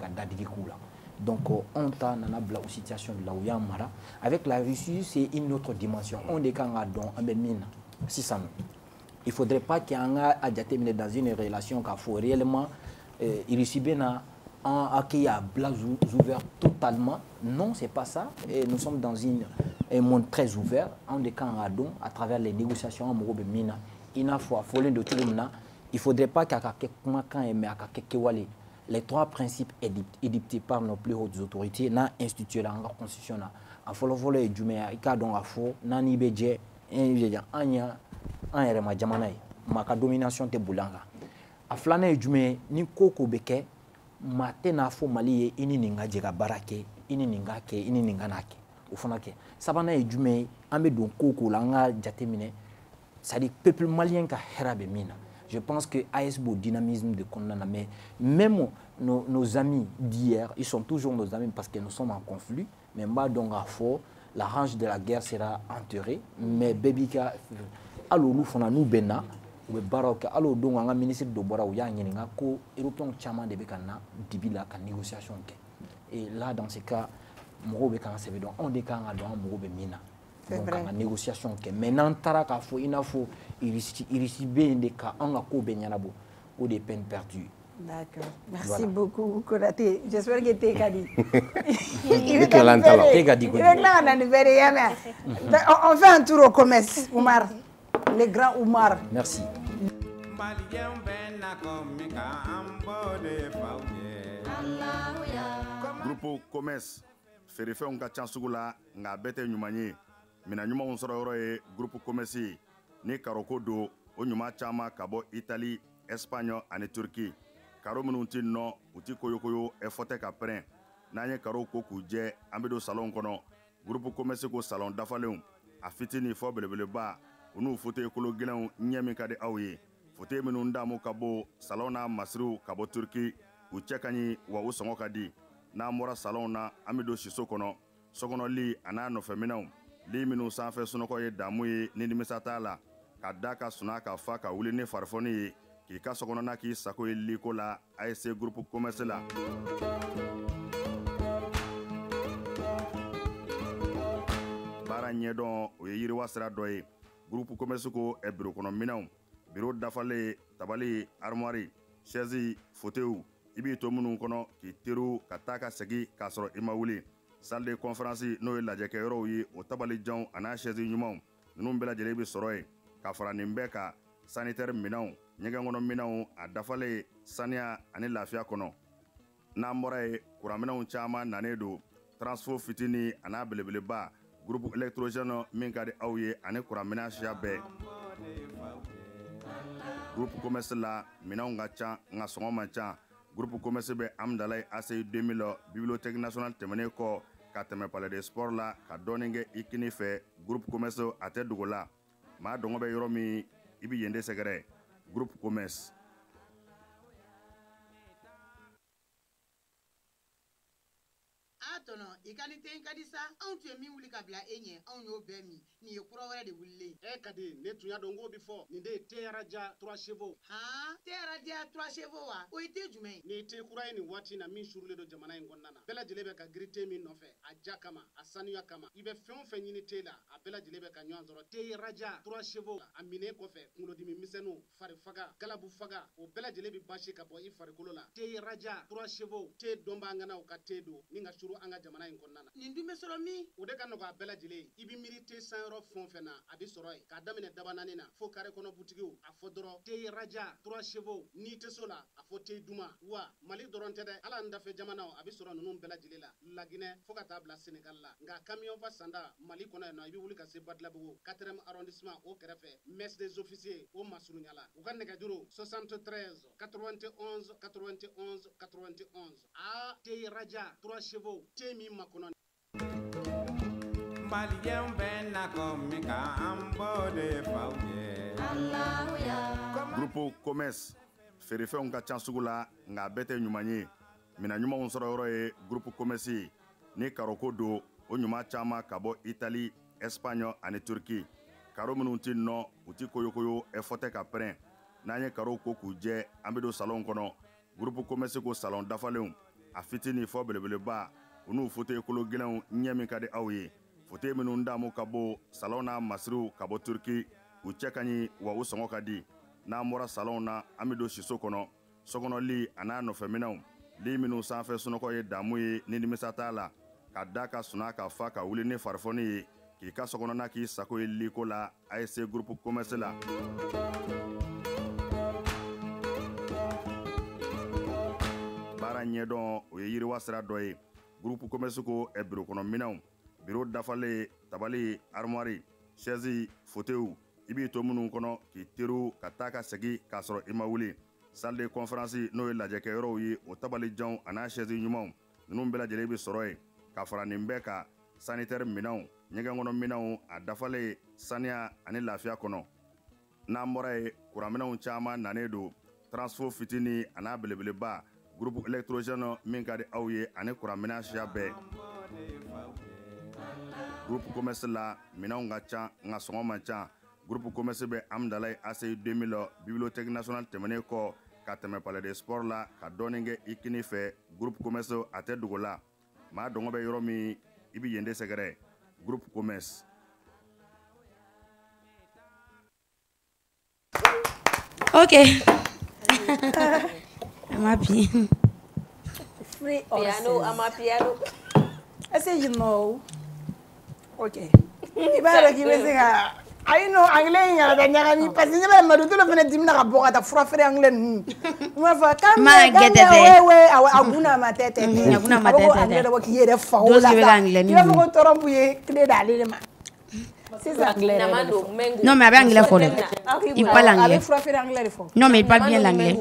donc, on a une situation de la Ouyamara. Avec la Russie, c'est une autre dimension. On est quand mine. Il ne faudrait pas qu'il y ait un dans une relation qu'il faut réellement réussir à blas ouvert totalement. Non, ce n'est pas ça. Et nous sommes dans un monde très ouvert. On est quand à travers les négociations, il ne faudrait pas qu'il y ait les trois principes édictés par nos plus hautes autorités na institué la constitution na a folo e jumea ika don afo nani beje anya rema jamanai maka domination te bulanga a flana e jume ni koko beke matena fo mali ini ninga jega barake ini ninga ke ini ninga nake ufana ke sabana e jume ambe don koko langa jatemine ça dit peuple malien ka herabe mina. Je pense que ASBO dynamisme de Kondana, mais même nos amis d'hier, ils sont toujours nos amis parce que nous sommes en conflit. Mais donc à fort, la range de la guerre sera enterrée. Mais Bébika, alors nous faisons nous bena, ou baroque, alors donc un ministre de Bora ou Yanginga, ko Européen chaman de Bekana, dibila ka négociation. Et là dans ce cas, Moro Bekana se veut donc on décale dans Moro Bemina. Donc la négociation que maintenant taraka fo ina fo irisibe ndeka anga ko benyalabo ou des peines perdues. D'accord. Merci beaucoup Konaté. J'espère que t'es gadi. On fait un tour au commerce, Oumar. Le grand Oumar. Merci. Groupe commerce ferefɛnw ka ca sugu la nka bɛɛ tɛ ɲuman ye mina ɲumanw sɔrɔ yɔrɔ ye groupe commerce ni karoko don o ɲuman caman ka bɔ Italie, Espagne ani Turquie. Karo minnu ti nɔ u ti koyokoyo ɛfɔ tɛ ka pɛrɛn n'an ye karo ko k'u jɛ an bɛ don salon kɔnɔ groupe commerce ko salon dafalenw a fitini fɔ belebeleba u n'u fauteuil kolo gɛlɛnw ɲɛ min ka di aw ye fauteuil minnu damu ka bɔ salon na masiriw ka bɔ Turquie u cɛ ka ɲi wa u sɔngɔ ka di n'an bɔra salon na an bɛ don siso kɔnɔ sokɔnɔli a n'a nɔfɛminɛnw li minnu sanfɛ sunɔgɔ ye damu ye ni nimisa t'a la ka da ka suna ka fa ka wuli ni farifoni ye k'i ka sokɔnɔna k'i sago ye liko la ASC groupe commerce la. Baara ɲɛdɔn o ye yiriwa sira dɔ ye. Groupe commerce ko bureau kɔnɔ minɛnw, bureau dafalen, tabali, armoire, chaise, fauteuil, i b'i to minnu kɔnɔ k'i teriw ka taa ka segin k'a sɔrɔ i ma wuli. Salle de conférence n'o ye lajɛkɛyɔrɔw ye o tabalijanw a n'a chaise ɲumanw ninnu bɛɛ lajɛlen bɛ sɔrɔ yen ka fara nin bɛɛ kan sanitaire minɛnw ɲɛgɛn kɔnɔ minɛnw a dafalen saniya ani lafiya kɔnɔ. N'an bɔra ye kuranminɛnw caman nanen don transfo fitini a n'a belebeleba groupe électrogène min ka di aw ye ani kuranminɛn siya bɛɛ. Groupe commerce la minɛnw ka ca nka sɔngɔ man ca. Groupe commerce bɛ Amdalaye ACI 2000 bibliothèque nationale tɛmɛnen kɔ ka tɛmɛ palais de sport la ka dɔɔnin kɛ i kini fɛ. Groupe commerce a tɛ dogo la maa dɔngɔ bɛ yɔrɔ min i bɛ yen de sɛgɛrɛ. Groupe commerce. Tɔnɔ i ka ni ten ka di sa anw tun ye min wuli ka bila e ɲɛ anw y'o bɛɛ min nin ye kura wɛrɛ de wulilen ka di ne tun y'a dɔn k'o bi fɔ nin de ye te araja 3 chevaux te araja 3 chevaux wa o ye te jumɛn ni te kura ye nin waati na min surulen don jamana in kɔnɔna na bɛɛ lajɛlen bɛ ka giri te min nɔfɛ a ja kama a sanuya kama i bɛ fɛn o fɛn ɲini te la a bɛɛ lajɛlen bɛ ka ɲɔgɔn sɔrɔ te araja 3 chevaux a minen kɔfɛ kunkolodimi misɛnninw fari faga galabu faga o bɛɛ lajɛlen bɛ basi ka bɔ i farikolo la te araja 3 chevaux te dɔnbaganaw ka te don ni ka suru an ka jamana in kɔnɔna na nin dun bɛ sɔrɔ min o de ka nɔgɔ a bɛɛ lajɛlen i bɛ miiri te sanyɔrɔ fɛn o fɛn na a bɛ sɔrɔ yen k'a daminɛ dabanani na fo kare kɔnɔ butigiw a fɔ dɔrɔn te raja 3 chevaux ni tɛ so la a fɔ te duma wa mali dɔrɔn tɛ dɛ ala n dafɛ jamanaw a bɛ sɔrɔ ninnu bɛɛ lajɛlen la laginɛ fo ka taa bila senegal la nka camion fa sanda mali kɔnɔ yan nɔ i bɛ wuli ka se badilabugu 4e arrondissement o kɛrɛfɛ messe des officiers o masurunyala u ka nɛgɛjuru 73 91 91 91 te raja 3 chevaux te min makɔnɔ Malien ben na komika ambo de fauye. Groupe commerce feerefɛnw ka ca sugu la nka bɛɛ tɛ ɲuman ye. Mina ɲumanw sɔrɔ yɔrɔ ye groupe commerce ni karoko don o ɲuman caman ka bɔ Italie, Espagne ani Turquie. Karo minnu ti nɔ u ti koyokoyo fɔ tɛ ka pɛrɛn. N'an ye karo ko k'u jɛ an bɛ don salon kɔnɔ. Groupe commerce ko salon dafalenw a fitini fɔ belebeleba u n'u fauteuil kolo gɛlɛnw ɲɛ min ka di aw ye. Fauteuil minnu damu ka bɔ salon na masiriw ka bɔ Turquie u cɛ ka ɲi wa u sɔngɔ ka di. N'an bɔra salon na an bɛ don siso kɔnɔ sokɔnɔ a n'a nɔfɛminɛnw li minnu sanfɛ sunɔgɔ ye damu ye ni nimisa t'a la ka da ka suna ka fa ka wuli ni farifoni ye k'i ka sokɔnɔna k'i sago ye liko la ASC groupe commerce la. Baara ɲɛdɔn o ye yiriwa sira dɔ ye. Groupe commerce ko bureau kɔnɔ minɛnw, bureau dafalen, tabali, armoire, chaise, fauteuil i b'i to minnu kɔnɔ k'i teriw ka taa ka segin k'a sɔrɔ i ma wuli. Salle de conférence n'o ye lajɛkɛyɔrɔw ye o tabalijanw a n'a chaise ɲumanw ninnu bɛɛ lajɛlen bɛ sɔrɔ yen ka fara nin bɛɛ kan sanitaire minɛnw ɲɛgɛn kɔnɔ minɛnw a dafalen saniya ani lafiya kɔnɔ. N'an bɔra ye kuranminɛnw caman nanen don transfo fitini a n'a belebeleba groupe électrogène min ka di aw ye ani kuranminɛn siya bɛɛ. Groupe commerce la minɛnw ka ca nka sɔngɔ man ca. Groupe commerce bɛ Amdalaye ACI 2000 bibliothèque nationale tɛmɛnen kɔ ka tɛmɛ palais de sport la ka dɔɔnin kɛ i kini fɛ. Groupe commerce a tɛ dogo la maa dɔngɔ bɛ yɔrɔ min i bɛ yen de sɛgɛrɛ. Groupe commerce. Ok. I'm happy. Free piano, I'm a piano. I say you know. Okay. Ibara kibeseka. I know anglais ngara da nyagami parce que nyaba madu tolo fene dimna ka boka ta fura fere anglais nu. Ma fa kam we aguna matete. Aguna matete. Anglais da waki yere fa o la. Il va ko torombu ye clé d'aller ma. C'est ça anglais. Non mais avec anglais fort. Il parle anglais. Avec fura fere anglais fort. Non mais il parle bien l'anglais.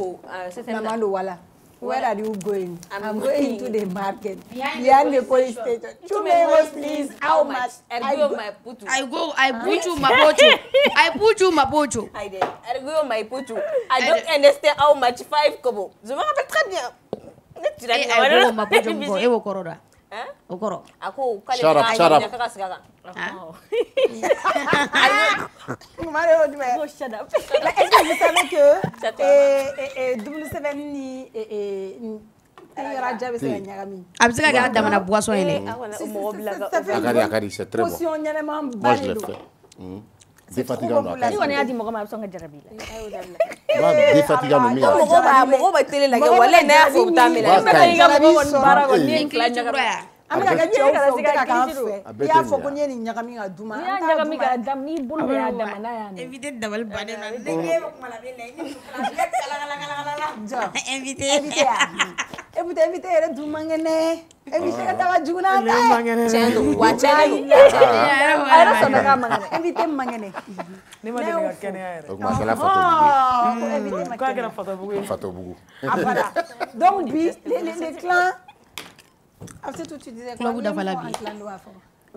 Namando wala. Where are you going? I'm going to the market. Behind the police station. 2 mangoes, please. How much? I put you my pocho. I go my pocho. I don't understand how much 5 kobo. Je me rappelle très bien. I go my pocho. O kɔrɔ a ko k'ale Shut up, shut up. ka sigi a kan Ko shut up. Est-ce que vous savez que double seven ni Raja bɛ se ka ɲagami a bɛ se ka kɛ a damana boisson ye dɛ Akari, c'est très bon. potion ɲɛnɛman Moi, ba je de l'ai don fait. Défatigant, ni kɔni y'a di mɔgɔ ma a bɛ sɔn ka jarabi la défatigant, mais mɔgɔw bɛ télé lajɛ walayi n'a y'a fɔ u bɛ taa minɛ i ka mɔgɔ kɔni baara kɔni ni ye kile jukura ya an bɛna kɛ cɛw fɛ u tɛ ka k'an fɛ i y'a fɔ ko n'i ye nin ɲagami ka d'u ma n'i y'a ɲagami k'a dam n'i bolo bɛ y'a dama n'a y'a minɛ invité dabali bannen na invité invité yɛrɛ dun man kɛnɛ invité ka taa ka jugu n'a ta tiɲɛ don wa tiɲɛ don a yɛrɛ sɔnna k'a man kɛnɛ invité man kɛnɛ ne ma deli ka kɛnɛya yɛrɛ o kuma kɛla k'a kɛra fatabugu ye Fatobugu. Ah voilà. Donc, les clans. Ah, c'est tout, tu disais quoi? Club dafa la bi.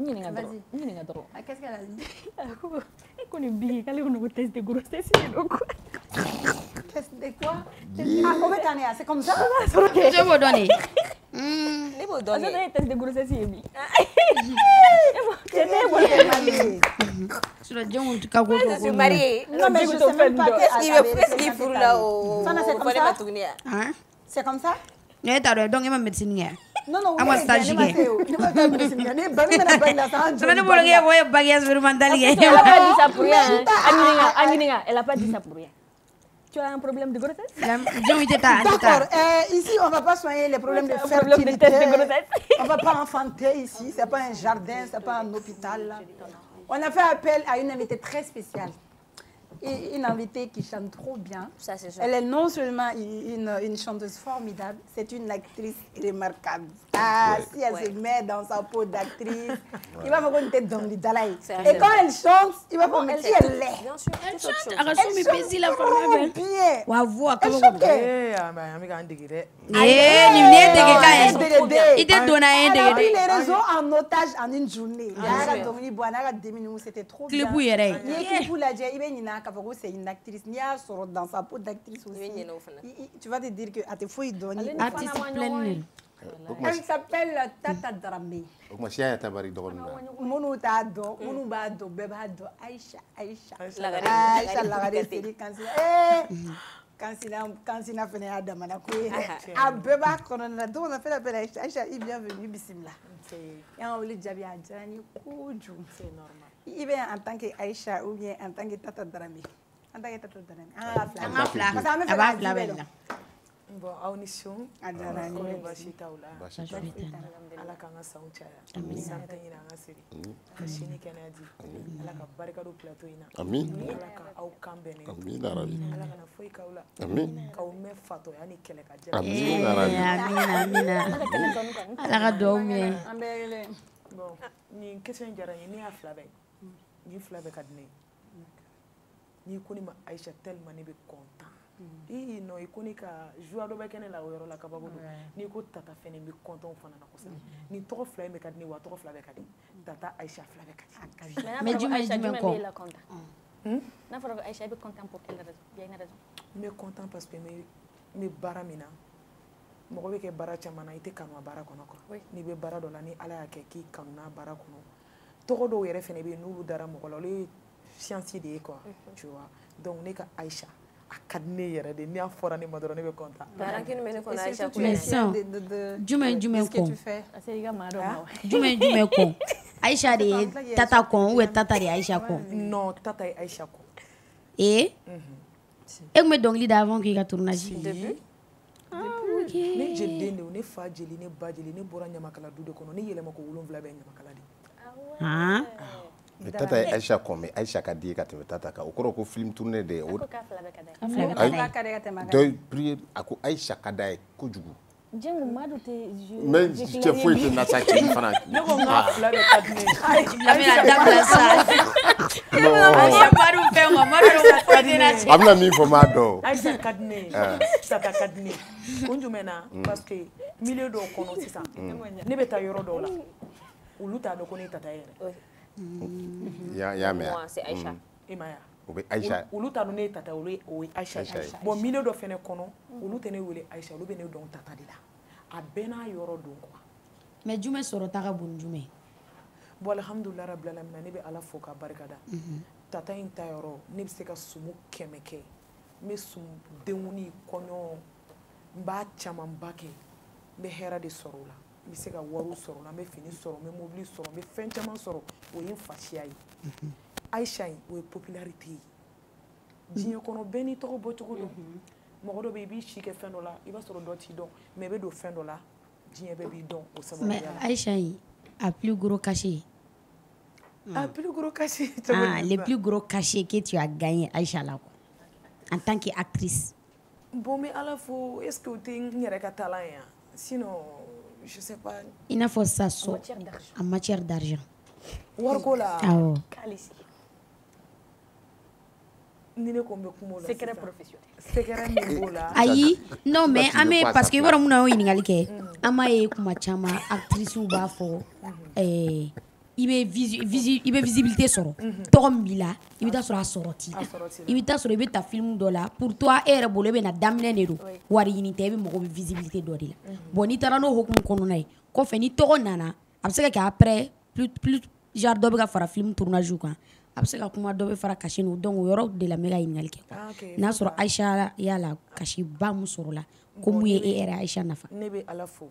ɲininka dɔrɔn Qu'est-ce qu'elle a dit? ko nin bigi k'ale kɔni ko test de grossesse de don quoi Test de quoi? Ah, on va t'en c'est comme ça? je b'o dɔn de ne b'o dɔn parce que ne ye test de grossesse ye bi sinon jɔnw ka ko je suis mariée Non, mais je sais même pas est-ce qu'il furu la o Fana, c'est comme fana ça? ma tuguni ya C'est comme ça? ne t'a dɔn donc e ma médecine kɛ Non, non, a ma stage kɛ ne ma taa médecine kɛ. Ne ba min bɛna bac la sa. sinon ne bolo k'e ko e ye bac expérimental kɛ elle a pas dit ça pour rien a ɲininka elle a pas dit ça pour rien tu as un problème de grossesse jɔnw tɛ taa D'accord. Ici, on ne va pas soigner les problèmes de fertilité. On ne va pas enfanter ici. Ce n'est pas un jardin, ce n'est pas un hôpital. Là. On a fait appel à une invitée très spéciale. Une invitée qui chante trop bien. Ça, c'est sûr. Elle est non seulement une chanteuse formidable, c'est une actrice remarquable. Ah, si elle se met dans sa peau d'actrice, il va falloir une tête dans le dalai. Et quand elle chante, il va falloir qui elle est. Bien sûr, elle chante a ka so min pesi la fama bien. wa voix Elle kaba chante ko an bɛ k'an dege dɛ nin ne dege ka ye i tɛ donna ye Elle a pris dege les réseaux en otage en une journée. C'était trop bien. Clip yɛrɛ ye. N'i ye clip lajɛ i bɛ ɲinɛ k'a fɔ ko c'est une actrice. N'i y'a sɔrɔ dans sa peau d'actrice aussi, tu vas te dire que a tɛ foyi dɔn ni artiste pleine Elle s'appelle Tata Dramé. O kuma siya yɛrɛ ta bari dɔgɔnin na. Minnu t'a dɔn, minnu b'a dɔn, bɛɛ b'a dɔn. Aïcha Lagare Seri Kansina fana y'a damana ko ye dɛ. A bɛɛ b'a kɔnɔna na. Donc on a fait l'appel à Aïcha, i bienvenue, bisimila. Y'an wele jaabi a diyara n ye kojugu. I bɛ en tant que Aïcha ou bien en tant que Tata Dramé? En tant que Tata Dramé. An ka fila. Parce que an bɛ fɛ k'a ju bɛɛ dɔn. bon aw ni su a diyara n ye. kɔni baasi t'aw la ala k'an ka sanw caya san tɛ ɲinɛ an ka siri ka sini kɛnɛya di ala ka barika don plateau in na ala ka aw kan bɛnnen ala kana foyi k'aw la k'aw mɛn fatɔya ni kɛlɛ ka jɛ amina ala ka duwawu minɛ An bɛɛ kelen. bon nin question in diyara n ye ne y'a fila bɛɛ nin fila bɛɛ ka di ne ye n'i ko ne ma Aïcha tellement ne bɛ content non i ko ne ka joie dɔ bɛ kɛ ne la o yɔrɔ la kabako don n'i ko Tata fɛnɛ n bɛ content fana na kosɛbɛ nin tɔgɔ fila in bɛ ka di ne wa tɔgɔ fila bɛɛ ka di Tata Aïcha fila bɛɛ ka di mais jumɛn kɔ n'a fɔra ko Aïcha i bɛ content pour quelle raison il y a une raison n bɛ content parce que n bɛ baara min na mɔgɔ bɛ kɛ baara caman na i tɛ kanu a baara kɔnɔ quoi n'i bɛ baara dɔ la ni ala y'a kɛ k'i kanu n'a baara kɔnɔ tɔgɔ dɔw yɛrɛ fɛnɛ bɛ yen n'olu dara mɔgɔ la olu ye science de ye quoi tu vois donc ne ka Aïcha a ka di ne yɛrɛ de n'a fɔra ne ma dɔrɔn ne bɛ content baarakini bɛ ne kɔnɔ Aïcha ko mais sisan jumɛn kɔ jumɛn kɔ Aïcha de ye Tata kɔ ou Tata de ye Aïcha kɔ non Tata ye Aïcha kɔ e tun bɛ dɔnkili da avant k'i ka tournage depuis ne jeli den de ne fa jeli ne ba jeli ne bɔra ɲamakala du de kɔnɔ ne yɛlɛma ko 7 bɛ ɲamakala de mais Tata ye Aïcha kɔ mais Aïcha ka di ye ka tɛmɛ Tata kan o kɔrɔ ko film tourné de o dɔ prier a ko Aïcha ka d'a ye kojugu Django Madu tɛ mais cɛ foyi tɛ na sa cɛ fana ne ko n ka fila bɛɛ ka di ne ye Lamina dabila sa Aïcha Madu fɛn kɔ Madu foyi tɛ na cɛ a bɛna min fɔ m'a dɔn Aïcha ka di ne ye Tata ka di ne ye kun jumɛn na parce que milieu dɔw kɔnɔ sisan ne bɛ taa yɔrɔ dɔw la olu t'a dɔn ko ne ye Tata yɛrɛ y'a mɛn c'est Aïcha i ma ye o bɛ Aïcha olu t'a dɔn ne ye Tata o ye Aïcha bon milieu dɔ fɛnɛ kɔnɔ olu tɛ ne wele Aïcha olu bɛ ne dɔn Tata de la a bɛɛ n'a yɔrɔ don quoi mais jumɛn sɔrɔta ka bon jumɛn bon alhamdulillah rabbil alamin ne bɛ ala fo ka barikada tata in ta yɔrɔ ne bɛ se ka sumu 100 kɛ n bɛ sumu denwuni kɔɲɔ n b'a camanba kɛ n bɛ hɛrɛ de sɔrɔ o la n bɛ se ka wariw sɔrɔ o la n bɛ fini sɔrɔ n bɛ mobili sɔrɔ n bɛ fɛn caman sɔrɔ o ye n fasiya ye Aïcha in o ye popularité ye diɲɛ kɔnɔ bɛɛ n'i tɔgɔ bɔcogo dɔn mɔgɔ dɔ bɛ i b'i si kɛ fɛn dɔ la i b'a sɔrɔ dɔ t'i dɔn mais i bɛ don fɛn dɔ la diɲɛ bɛɛ b'i dɔn o sababu mais Aïcha in a plus gros cachet a plus gros cachet le plus gros cachet que tu as gagné Aïcha là quoi en tant qu'actrice bon mais ala fo est-ce que o tɛ n yɛrɛ ka talent ye sinon je sais pas i n'a fɔ sisan en matière d'argent wariko la awɔ ni ne ko n bɛ kuma o la secret professionnel secret min b'o la ayi non mais an bɛ parce que i b'a dɔn mun na y'o ɲininkali kɛ an b'a ye kuma caman actrices b'a fɔ i bɛ visibilité sɔrɔ tɔgɔ min b'i la i bɛ taa sɔrɔ a sɔrɔ t'i la i bɛ taa sɔrɔ i bɛ taa film dɔ la pour toi e yɛrɛ bolo e bɛ na daminɛ de don wari ɲini tɛ e bɛ mago bɛ visibilité dɔ de la bon n'i taara n'o hokumu kɔnɔna ye kɔfɛ ni tɔgɔ nana a bɛ se ka kɛ après plus genre dɔ bɛ ka fara film tournage kan a bɛ se ka kuma dɔ bɛ fara kasi n'o donc o yɔrɔ de la n bɛ ka ɲininkali kɛ n'a sɔrɔ Aïcha y'a la kasi ba mun sɔrɔ la ko mun ye e yɛrɛ Aïcha nafa ne bɛ ala fo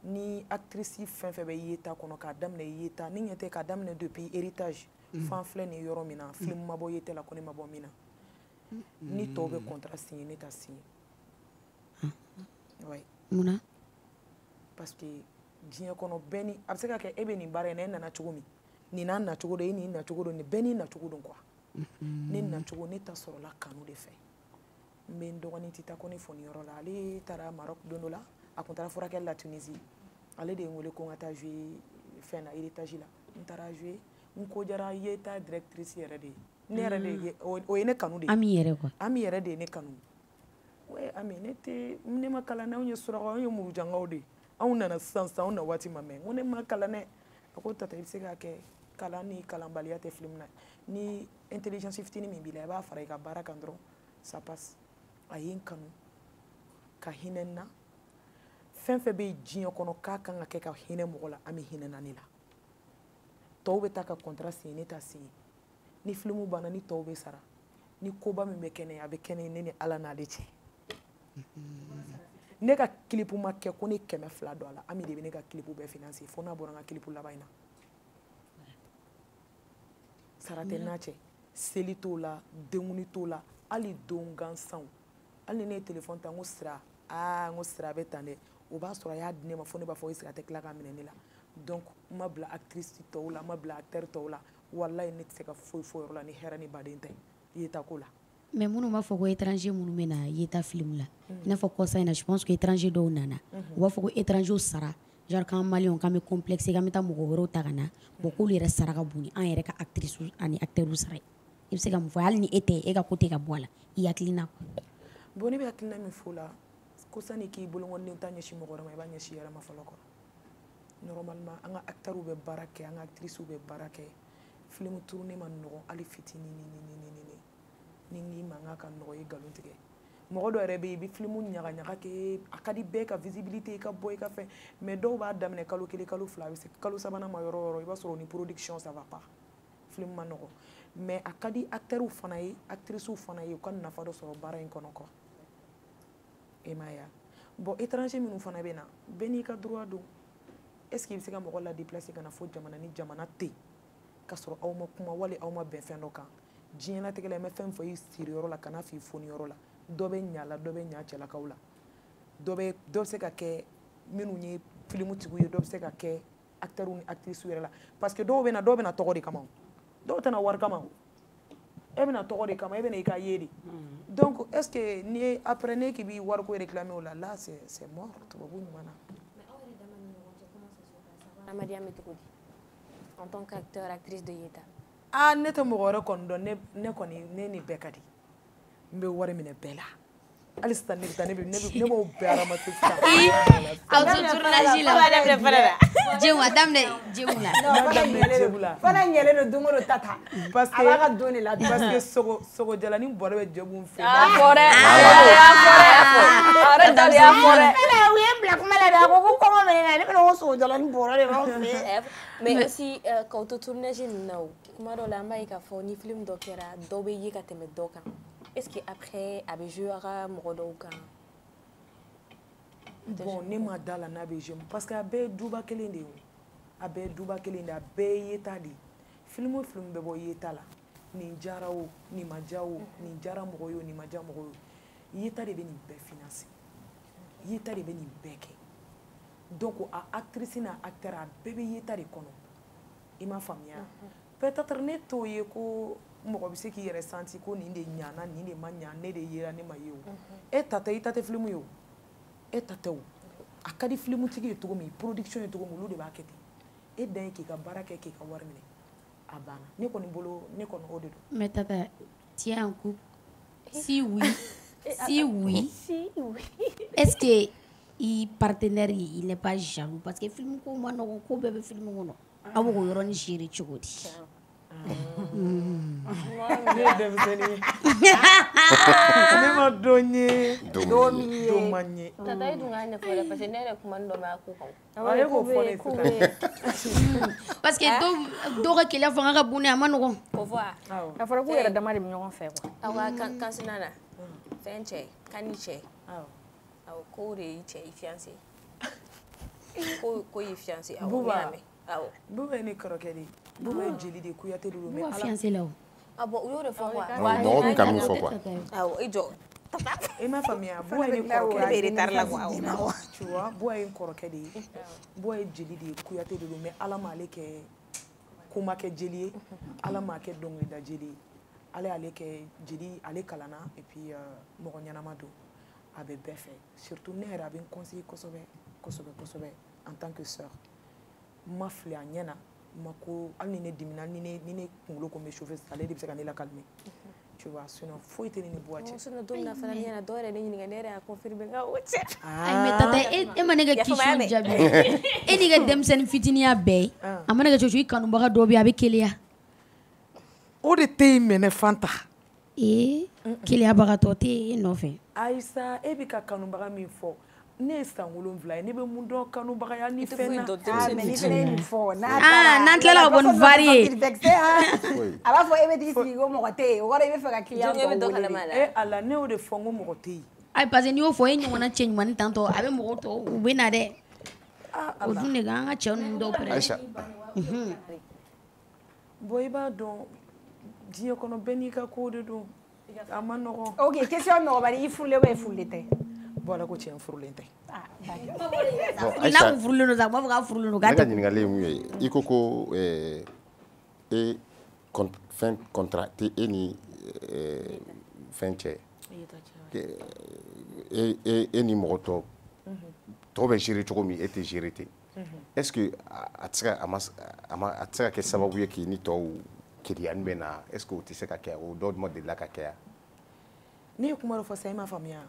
ni actrice fɛn fɛn bɛ ye ta kɔnɔ k'a daminɛ ye ta ni ɲɛ tɛ k'a daminɛ depuis héritage fan filɛ nin yɔrɔ min na film ma bɔ ye tɛ la ko ne ma bɔ min na ni tɔw bɛ contrat signé ne ta signé munna parce que diɲɛ kɔnɔ bɛɛ ni a bɛ se ka kɛ e bɛ nin baara in na e nana cogo min nin n'a nacogo dɔn e nin nacogo dɔn nin bɛɛ n'i nacogo dɔn quoi ne nacogo ne ta sɔrɔla kanu de fɛ n bɛ n dɔgɔnin Tita ko ne fɔ nin yɔrɔ la ale taara Maroc don dɔ la a kun taara furakɛli la Tunisie ale de ye n wele ko n ka taa jouer fɛn na héritage la n taara jouer n ko jara ye ta directrice yɛrɛ de ye ne yɛrɛ de ye o ye ne kanu de ye Ami yɛrɛ quoi Ami yɛrɛ de ye ne kanu ouais Ami ne ma kalan anw ye surakaw anw ye murujangaw de anw nana sisan anw na waati ma mɛn n ko ne ma kalan dɛ a ko Tata i bɛ se ka kɛ kalan ni kalanbaliya tɛ film na ni intelligence fitinin min b'i la i b'a fara i ka baara kan dɔrɔn ça passe a ye n kanu ka hinɛ n na fɛn fɛn bɛ diɲɛ kɔnɔ k'a kan ka kɛ ka hinɛ mɔgɔ la Ami hinɛna ne la tɔw bɛ taa ka contrat signé ne ta signé ni film banna ni tɔw bɛ sara ni koba min bɛ kɛ ne ye a bɛ kɛ ne ye ne ni Ala n'ale cɛ ne ka clip ma kɛ ko ne 200 don a la Ami de bɛ ne ka clip bɛɛ financer fo n'a bɔra n ka clip laban in na sara tɛ n'a cɛ seli t'o la denkundi t'o la hali don gansanw hali ni ne ye téléphone ta n ko sira n ko sira bɛ tan dɛ o b'a sɔrɔ a y'a di ne ma fo ne b'a fɔ est-ce que a tɛ tila k'a minɛ ne la donc n ma bila actrice tɔw la n ma bila acteur tɔw la walayi ne tɛ se ka foyi fɔ yɔrɔ la ni hɛrɛ ni baden tɛ yeta ko la mais minnu b'a fɔ ko étranger minnu bɛ na yeta film la i n'a fɔ kɔsa in na je pense que étranger dɔw nana u b'a fɔ ko étranger sara genre k'an maliyɛnw k'an bɛ complexe k'an bɛ taa mɔgɔ wɛrɛw ta ka na bon k'olu yɛrɛ sara ka bon ni an yɛrɛ ka actrice ani acteur sara ye i bɛ se ka mun fɔ hali ni e tɛ e ka côté ka bɔ a la i hakilina bon ne bɛ hakilina min fɔ o la ko sani k'i bolokɔniden ta ɲɛsin mɔgɔ wɛrɛ ma i b'a ɲɛsin i yɛrɛ ma fɔlɔ quoi normalement an ka acteurs bɛ baara kɛ an ka actrices bɛ baara kɛ film tourner ma nɔgɔn hali fitinin ni n'i mankan ka nɔgɔ i nkalon tigɛ mɔgɔ dɔ yɛrɛ bɛ yen i bɛ film ɲagaɲaga kɛ a ka di bɛɛ ka visibilité i ka bɔ i ka fɛn mais dɔw b'a daminɛ kalo 1 kalo 2 a bɛ se kalo 3nan ma yɔrɔ o yɔrɔ i b'a sɔrɔ ni production ça va pas film ma nɔgɔn mais a ka di acteurs fana ye actrices fana ye u ka nafa dɔ sɔrɔ baara in kɔnɔ quoi e m'a ye bon étranger minnu fana bɛ na bɛɛ n'i ka droit don est-ce que i bɛ se ka mɔgɔ la déplacer ka na fo jamana ni jamana tɛ ka sɔrɔ aw ma kuma wali aw ma bɛn fɛn dɔ kan diɲɛlatigɛ la i bɛ fɛn fɔ i siriyɔrɔ la kana f'i foniyɔrɔ la dɔ bɛ ɲa la dɔ bɛ ɲa cɛlakaw la dɔ bɛ se ka kɛ minnu ye film tigiw ye dɔ bɛ se ka kɛ acteurs ni actrices yɛrɛ la parce que dɔw bɛ na tɔgɔ de kama dɔw tɛna wari kama e bɛna tɔgɔ de kama e bɛna i ka ye de donc est-ce que ni ye après ne k'i b'i wariko réclamer o la là c'est mort tubabu ɲuman na. Adamadenya bɛ cogo di en tant qu'acteur actrice de yeta ne tɛ mɔgɔ wɛrɛ kɔni dɔn ne kɔni ne ni bɛɛ ka di n bɛ wari minɛ bɛɛ la hali sisan ne bɛ taa ne b'o bɛɛ aramase sisan aw to tournage la Djemu a daminɛ Djemu la fana ɲɛlen don don o don Tata parce que a b'a ka don de la parce que sogo jalani bɔrɛ bɛ Djemu fɛ u ye bila kuma la dɛ a ko ko kɔngɔ bɛ Mais aussi quand tu tournes now kuma do la mbay ka fo ni film do kera do be yi ka teme do kan est-ce que après abe jouera mo do kan bon ne ma dala na be jëm parce que abe duba kelende o abe duba kelende abe yeta di film be bo yeta la ni jarawo ni majawo ni jara mo yo ni maja mo yo yeta de be ni be financer yeta de be ni beke donc a actrice na acteur a bebe yeta de kono ima famia peut-être ne to ye ko mo bi se ki ressentir ko ni de nyana ni de manya ne de yera ne ma yo e tata ita te film yo e tata o akadi film tigi to mi production to mo lu de ba kete e dan ki ka baraka ki ka warmine abana ne ko ni bolo ne ko no odedo mais tata tiens un coup si oui si oui est-ce que i partenaire il n'est pas jaloux parce que film ko ma no ko bebe film ko no awo ko yoro ni shiri chugodi ne dem seni ne ma donye domi domanye tata yi dunga ne fole parce que ne re kuma ndo ma ku ko aye ko fole parce que do ka kila fanga ka bune amano ko au revoir a fara ku yara dama de ñogon fe quoi awa kan sinana fenche kaniche aw ko re iche fiancé ko yi fiancé aw yame aw buba ni krokedi buba jeli de kuyate do me ala fiancé là abo yo re fo quoi non mi kam fo quoi aw ijo et ma famille buba ni krokedi be retar la quoi tu vois buba ni krokedi buba jeli de kuyate do me ala male ke kuma ke jeli ala ma ke dongli da jeli ale ke jeli ale kalana et puis mo nyana do abe befe surtout ne era ben conseil kosobe en tant que sœur ma fille anyana mako alni ne dimina ni ne kungulo ko me chauffer ale de bisa ne la calmer tu vois sinon faut être ni boîte sinon donna fana ni na dore ne ni ngere a confirmer nga wote ay mais tata e manega kishu jabi e ni ga demsen fitinia be amana ga chochu kanu baga dobi abe kelia o de te mene fanta kelia baga tote no fe aisa e bi ka kanu baga mi fo ne sangolo vla ne be mundo kanu baga ya ni fe na mais ni fene ni fo na nan tlela bon varié aba fo ebe di si go mo kote o gore be fe ka client e ala ne o de fo ngo mo kote ay parce ni o fo e nyona change man tanto abe mo to u be na de o dune ga nga chen ndo pre Aisha boy ba don diyo kono beni ka ko de do amano OK question no bari ifule we fulé te voilà ko tien furulente ina ko furulu za ba furulu no gata ni ngale mu ikoko fin contracté ni finche ni moto to be gérer to mi était géré est-ce que atsaka ke sababu yake ni to kirian bena est-ce que tu sais ka ke o do mode la ka ke ni kuma ro fa sai ma famia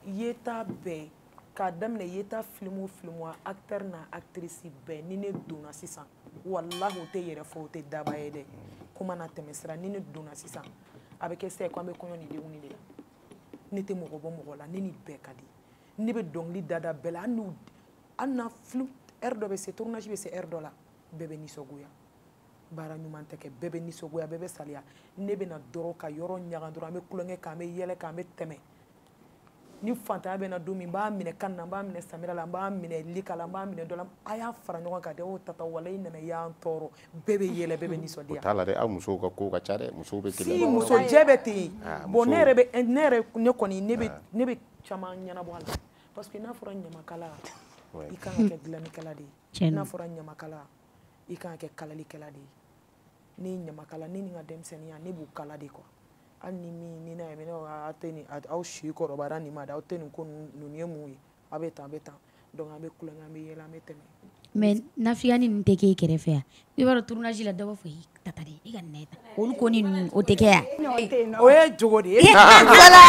yeta be ka damne yeta filmu acteur na actrice be ni ne dona sisan wallahi te yere fo te daba yede kuma na temesra ni ne dona sisan avec ese ko ambe konyo ni de uni de ni te mo bo la ni be kadi ni be dongli dada bela anu anna film erdo be se tournage be se erdo la bebe ni soguya bara nyuma teke bebe ni soguya bebe salia ne be na doro ka yoro nyaga doro ambe kulonge ka ambe yele ka ambe teme ni fanta be na dumi ba mine kanna ba mine samira la ba mine likala ba mine dola aya fara nyɔgɔn ka de o tata wala ina me ya toro bebe yele bebe ni so dia tala de a muso ka ko ka chare muso be kele si muso jebeti bon nere ne koni ne be chama nyana bo ala parce que na fura nyama kala i kan ka dilani kala de na fura nyama kala i kan ka kalali kala de ni nyama kala ni nga demsenia ne bu kala de ko ani mi ni na me no ateni au shi ko robara ni ma da ateni ko nunye mu abeta donc abe kulanga me yela me teme mais na fiani ni teke kerefe ya bi baro tournage la dawo fo tata de i ga neta on ko ni o teke ya o ye jogo de voilà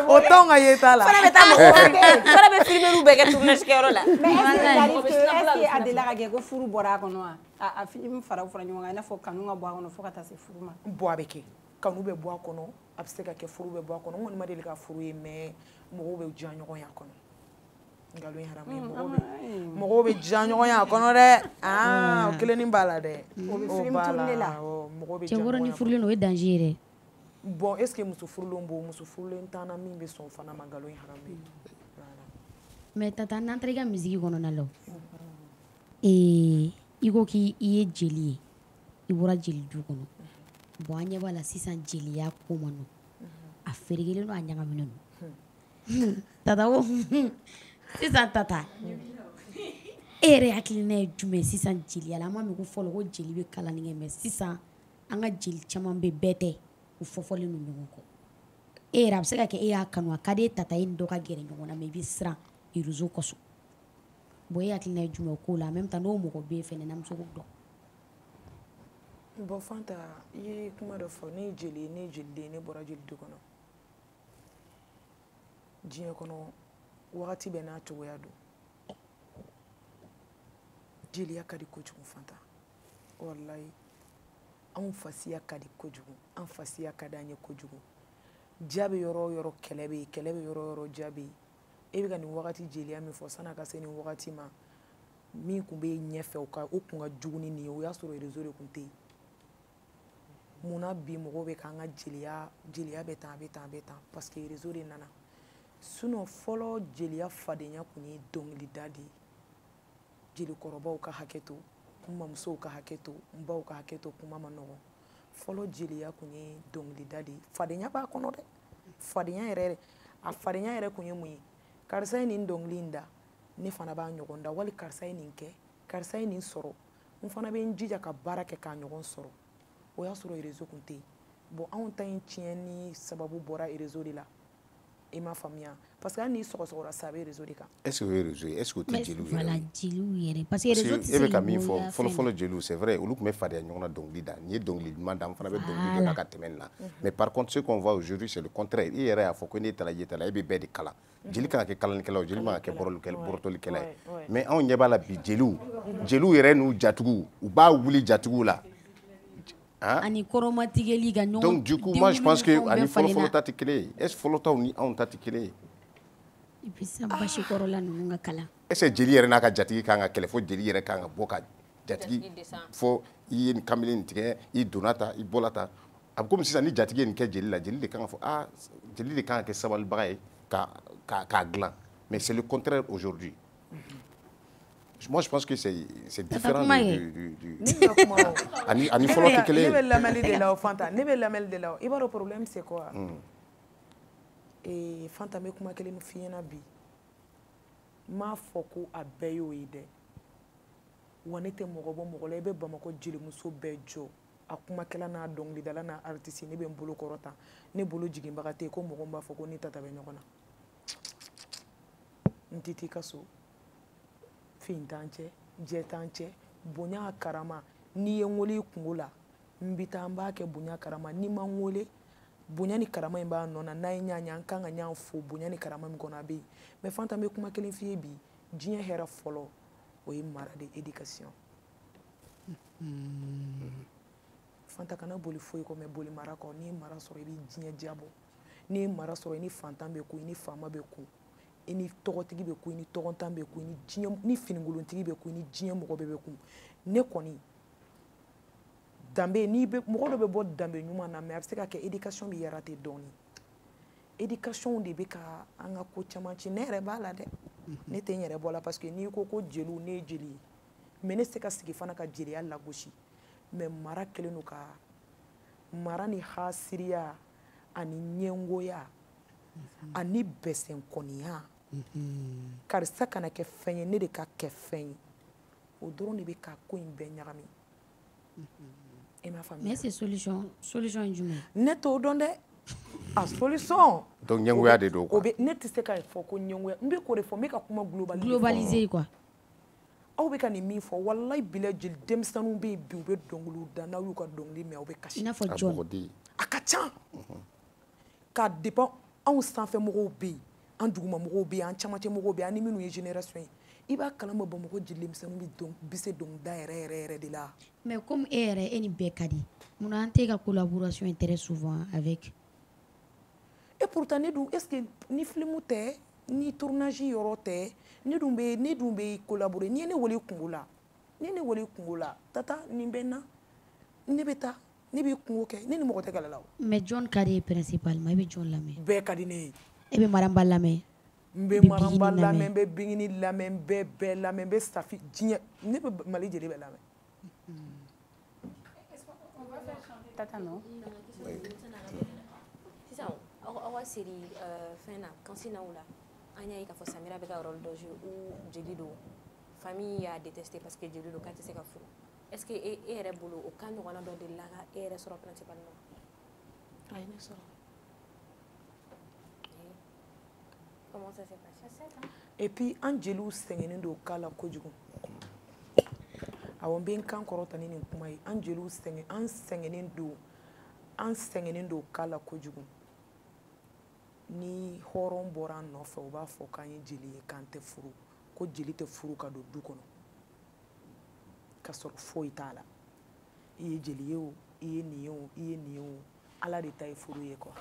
o tonga yeta la fara be filmer be ke tournage ke rola mais est-ce que adela ga go furu bora kono a film fara fura nyonga na fo kanu nga bo kono fo kata se furu ma bo abeke kanu be bo kono abse ka ke furu be bo kono ngoni ma deli ka furu e mais mo be jan nyongo ya kono ngalon ye haramu ye mɔgɔw bɛ diya ɲɔgɔn ye a kɔnɔ dɛ o kelen nin b'a la dɛ o b'a la mɔgɔw bɛ diya ɲɔgɔn ye cɛ wɔɔrɔ ni furulen don o ye danger ye dɛ bon est ce que muso furulen b'o muso furulen t'an na min bɛ sɔn fana ma ngalon ye haramu ye mais tata n'an taara i ka misigi kɔnɔna la i ko k'i ye jeli ye i bɔra jeli du kɔnɔ bon an ɲɛ b'a la sisan jeliya ko man nɔgɔn a feerekelen don a ɲagaminen don tata ko sisan tata e yɛrɛ hakilina ye jumɛn sisan jeliya la an m'a mɛn ko fɔlɔ ko jeli bɛ kalanni kɛ mais sisan an ka jeli caman bɛ bɛɛ tɛ u fɔfɔlen don ɲɔgɔn kɔ e yɛrɛ a bɛ se ka kɛ e y'a kanu a ka di e tata e ni dɔ ka gɛrɛ ɲɔgɔn na mais i bɛ siran réseau kɔsɔn bon e hakilina ye jumɛn ko la en même temps n'o mɔgɔ bɛ yen fɛnɛ n'an bɛ se k'o dɔn bon Fanta i ye kuma dɔ fɔ ne ye jeli ye ne ye jeli den ne bɔra jeli du kɔnɔ diɲɛ kɔnɔ wagati bɛɛ n'a cogoya don jeliya ka di kojugu Fanta wallahi anw fasiya ka di kojugu an fasiya ka di an ye kojugu diya bɛ yɔrɔ o yɔrɔ kɛlɛ bɛ yen kɛlɛ bɛ yɔrɔ o yɔrɔ diya bɛ yen e bɛ ka nin wagati jeliya min fɔ san'a ka se nin wagati ma min tun bɛ ɲɛfɛ o kun ka jugu ni nin ye o y'a sɔrɔ réseau de tun tɛ yen munna bi mɔgɔw bɛ k'an ka jeliya bɛ tan a bɛ tan a bɛ tan parce que réseau de nana sinon fɔlɔ jeliya fadenya tun ye dɔnkilida de ye jelikɔrɔbaw ka hakɛ to n mamusow ka hakɛ to n baw ka hakɛ to kuma ma nɔgɔn fɔlɔ jeliya tun ye dɔnkilida de ye fadenya b'a kɔnɔ dɛ fadenya yɛrɛ tun ye mun ye karisa ye nin dɔnkili in da ne fana b'a ɲɔgɔn da wali karisa ye nin kɛ karisa ye nin sɔrɔ n fana bɛ n jija ka baara kɛ k'a ɲɔgɔn sɔrɔ o y'a sɔrɔ réseau tun tɛ yen bon anw ta in tiɲɛni sababu bɔra réseau de la i m'a faamuya parce que hali n'i sɔgɔsɔgɔra sa a bɛ réseau de kan est ce que o ye réseau ye est ce que o tɛ jeliw yɛrɛ voilà jeliw yɛrɛ parce que réseau tɛ se e bɛ ka min fɔ fɔlɔ jeliw c'est vrai olu tun bɛ fadenya ɲɔgɔn na dɔnkili da n'i ye dɔnkili ɲuman da an fana bɛ dɔnkili da ka tɛmɛ nin na mais par contre ce qu'on voit aujourd'hui c'est le contraire i yɛrɛ y'a fɔ ko n'e taara i taara e bɛ bɛɛ de kalan jeli kan ka kɛ kalanikɛla ye jeli man ka kɛ bɔrɔtolikɛla ye mais anw ɲɛ b'a la bi jeliw yɛrɛ n'u jatigiw u b'a wuli jatigiw la ani kɔrɔmatigɛli ka ɲɔgɔn donc du coup moi je pense que ani fɔlɔ ta tɛ kelen ye est ce fɔlɔ taw ni anw ta tɛ kelen ye et puis sisan basi kɔrɔla ninnu ka kalan est ce que jeli yɛrɛ n'a ka jatigi kan ka kɛlɛ fo jeli yɛrɛ kan ka bɔ ka jatigi fɔ i ye nin kamalen nin tigɛ i donna ta i bɔra ta a bɛ komi sisan ni jatigi ye nin kɛ jeli la jeli de kan ka fɔ jeli de kan ka kɛ sabalibaga ye k'a dilan mais c'est le contraire aujourd'hui moi je pense que c'est différent ani fɔlɔ tɛ kelen ye ne bɛ lamɛnni de la o Fanta ne bɛ lamɛnni de la o i b'a dɔn problème c'est quoi Fanta n bɛ kuma kelen f'i ɲɛna bi n m'a fɔ ko a bɛɛ y'o ye dɛ wa ne tɛ mɔgɔ bɔ mɔgɔ la i bɛ Bamakɔ jelimuso bɛɛ jɔ a kumakɛla n'a dɔnkilidala n'a artiste ne bɛ n bolo kɔrɔ tan ne bolo jiginbaga tɛ yen ko mɔgɔ b'a fɔ ko ne tata bɛ ɲɔgɔn na n tɛ t'i ka so fin t'an cɛ jɛ t'an cɛ bonya karama n'i ye n wele i kungo la n bɛ taa n b'a kɛ bonya karama n'i ma n wele bonya ni karama in b'a nɔ na n'a ye ɲa an kan ka ɲɔgɔn fo bonya ni karama min kɔnɔ a bɛ yen mais Fanta n bɛ kuma kelen f'i ye bi diɲɛ hɛrɛ fɔlɔ o ye mara de éducation Fanta kana boli foyi kɔ mɛ boli mara kɔ n'i ye mara sɔrɔ i bɛ diɲɛ jabɔ n'i ye mara sɔrɔ i ni fantan bɛ ku i ni faama bɛ ku i ni tɔgɔtigi bɛ ku i ni tɔgɔntan bɛ ku ni finikolontigi bɛ ku i ni diɲɛ mɔgɔ bɛɛ bɛ ku ne kɔni danbe mɔgɔ dɔ bɛ bɔ danbe ɲuman na mais a bɛ se ka kɛ éducation bɛ yarate dɔɔni éducation de bɛ ka an ka ko caman ci ne yɛrɛ b'a la dɛ ne tɛ n yɛrɛ bɔ la parce que n'i ko ko jeliw ne ye jeli ye mais ne se ka sigi fana ka jeliya lagosi mais mara kɛlen don ka mara ni hasiriya ani ɲɛngoya ani bɛsɛnkɔniya karisa kana kɛ fɛn ye ne de ka kɛ fɛn ye o dɔrɔn de bɛ ka ko in bɛɛ ɲagami i m'a faamuya mais c'est solution ye jumɛn ne t'o dɔn dɛ a solution donc ɲɛngoya de don quoi ne tɛ se ka fɔ ko ɲɛngoya n bɛ k'o de fɔ n bɛ ka kuma globaliser quoi aw bɛ ka nin min fɔ wallahi bila jeli denmisɛnninw bɛ yen bi u bɛ dɔnkiliw da n'aw y'u ka dɔnkili mɛn aw bɛ kasi i n'a fɔ jɔn a ka ca k'a dépend anw sanfɛ mɔgɔw bɛ yen an duguma mɔgɔw bɛ yen an camancɛ mɔgɔw bɛ yen an ni minnu ye génération ye i b'a kalama Bamakɔ jeli denmisɛnninw bɛ se dɔnkilida yɛrɛ de la mais comme e yɛrɛ e ni bɛɛ ka di munna an tɛ ka collaboration très souvent avec et pourtant ne dun est ce que ni film tɛ ni tournage yɔrɔ tɛ ne dun bɛ collaborer ni ye ne wele kungo la tata nin bɛ n na ne bɛ taa ne b'i kungo kɛ ne ni mɔgɔ tɛ kɛlɛ la o. mais John ka di ye principalement i bɛ John lamɛn. bɛɛ ka di ne ye. e bɛ Maramba lamɛn. n bɛ Maramba lamɛn n bɛ Bingini lamɛn n bɛ bɛɛ lamɛn n bɛ Safi diɲɛ ne bɛ Mali jeli bɛɛ lamɛn. Tata non. Sisan aw ka série fɛn na kansina o la an y'a ye k'a fɔ Samira bɛ ka rôle dɔ jouer ou jeli don famille y'a détesté parce que jeli don k'a tɛ se ka furu est-ce que e yɛrɛ bolo o cas ɲɔgɔnna dɔ delila ka e yɛrɛ sɔrɔ principalement. ayi ne sɔrɔ. Comment ça s'est passé? Et puis an jeliw sɛgɛnnen don cas la kojugu. awɔ n bɛ n kan kɔrɔta ni nin kuma ye an jeliw sɛgɛnnen don cas la kojugu. ni hɔrɔn bɔra an nɔfɛ u b'a fɔ k'an ye jeli ye k'an tɛ furu ko jeli tɛ furu ka don du kɔnɔ ka sɔrɔ foyi t'a la i ye jeli ye o i ye nin ye o i ye nin ye o ala de ta ye furu ye quoi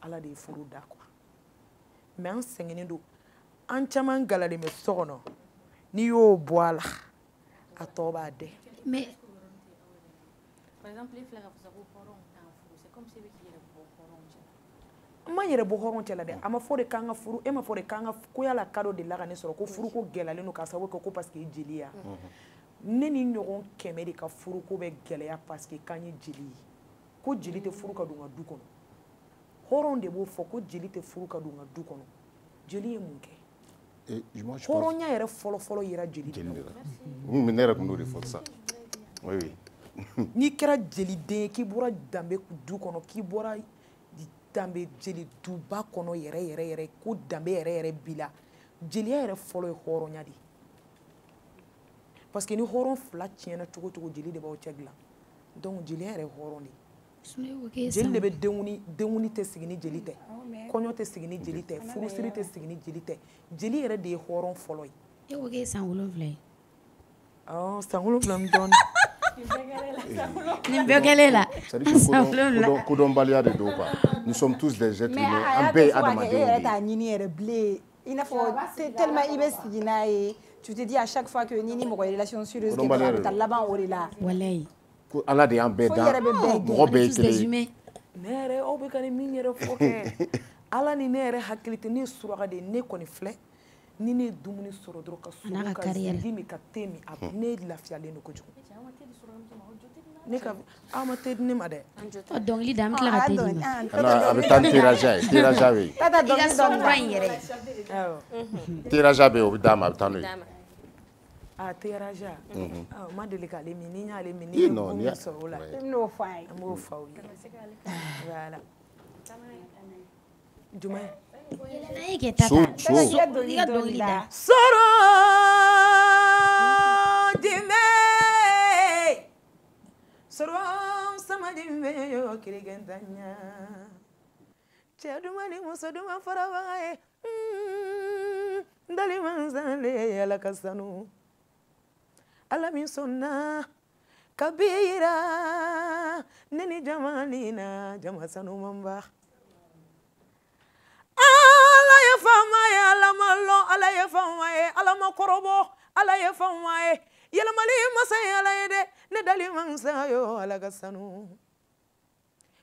ala de ye furu da quoi mais an sɛgɛnnen don an caman galalen bɛ so kɔnɔ n'i y'o bɔ a la a tɔ b'a dɛ. mais par exemple e filɛ ka fɔ ko hɔrɔnw t'an furu c'est comme si e bɛ k'i yɛrɛ bɔ hɔrɔnw cɛ. n ma yɛrɛ bɔ hɔrɔn cɛla dɛ a ma fɔ de k'an ka furu e ma fɔ de k'an ka ko yala kado de la ka ne sɔrɔ ko furu ko gɛlɛyalen don k'a sababu kɛ ko parce que jeli ya ne ni ɲɔgɔn 100 de ka furu ko bɛ gɛlɛya parce que k'an ye jeli ye ko jeli tɛ furu ka don ka du kɔnɔ hɔrɔn de b'o fɔ ko jeli tɛ furu ka don ka du kɔnɔ jeli ye mun kɛ hɔrɔnya yɛrɛ fɔlɔfɔlɔ yera jeli de la ne yɛrɛ tun b'o de fɔ sisan oui n'i kɛra jeliden ye k'i bɔra danbe du kɔnɔ k'i bɔra danbe jeli duba kɔnɔ yɛrɛ ko danbe yɛrɛ b'i la jeliya yɛrɛ fɔlɔ ye hɔrɔnya de parce que ni hɔrɔn fila tiɲɛna cogo cogo jeli de b'aw cɛ dilan donc jeliya yɛrɛ ye hɔrɔn de jeli de bɛ denkundi tɛ sigi ni jeli tɛ kɔɲɔ tɛ sigi ni jeli tɛ furusiri tɛ sigi ni jeli tɛ jeli yɛrɛ de ye hɔrɔn fɔlɔ ye. e ko k'e san 7 ye. san 7 min dɔɔni. nin bɛɛ kɛlen la kodɔnbaliya de don quoi nous sommes tous des êtres humains an bɛɛ ye adamadenw de ye. e yɛrɛ t'a ɲini yɛrɛ bilen i n'a fɔ tellement i bɛ sigi n'a ye tu te dis à chaque fois que ni mɔgɔ ye relation sérieuse kɛ a bɛ taa laban o de la. walayi. ko ala de y'an bɛɛ da mɔgɔ bɛɛ ye kelen ye. ne yɛrɛ aw bɛ ka nin min yɛrɛ fɔ kɛ ala ni ne yɛrɛ hakili tɛ ne ye suraka de ye ne kɔni filɛ ni ne ye dumuni sɔrɔ dɔrɔn ka sogo ka zindi min ka te min ne lafiyalen don kojugu. ne ka aw ma te di ne ma dɛ. dɔnkili da an bɛ tila ka te di ma. a bɛ taa ni tirage ye tirage bɛ yen. i ka sɔnkura in yɛrɛ. tirage bɛ yen o bɛ d'a ma a bɛ taa n'o ye. a tirage ma deli k'ale min ni n y'ale min ni ye mun sɔrɔ o la. i bɛn'o fɔ an ye. an b'o fɔ aw ye. voilà. jumɛn. i ka dɔnkili da. sɔrɔ dimɛ. sɔrɔ sama dimɛ yo kirigɛntanya. cɛ duman ni muso duman farabaga ye. ndali manzale ala ka sanu. ala min sɔnna ka bi yira ne ni jamani na jama sanu man ba. ala ye fama ye ala ma lɔn ala ye fama ye ala ma kɔrɔbɔ ala ye fama ye yɛlɛmali masa ye ala ye dɛ ne dali mansa yo ala ka sanu.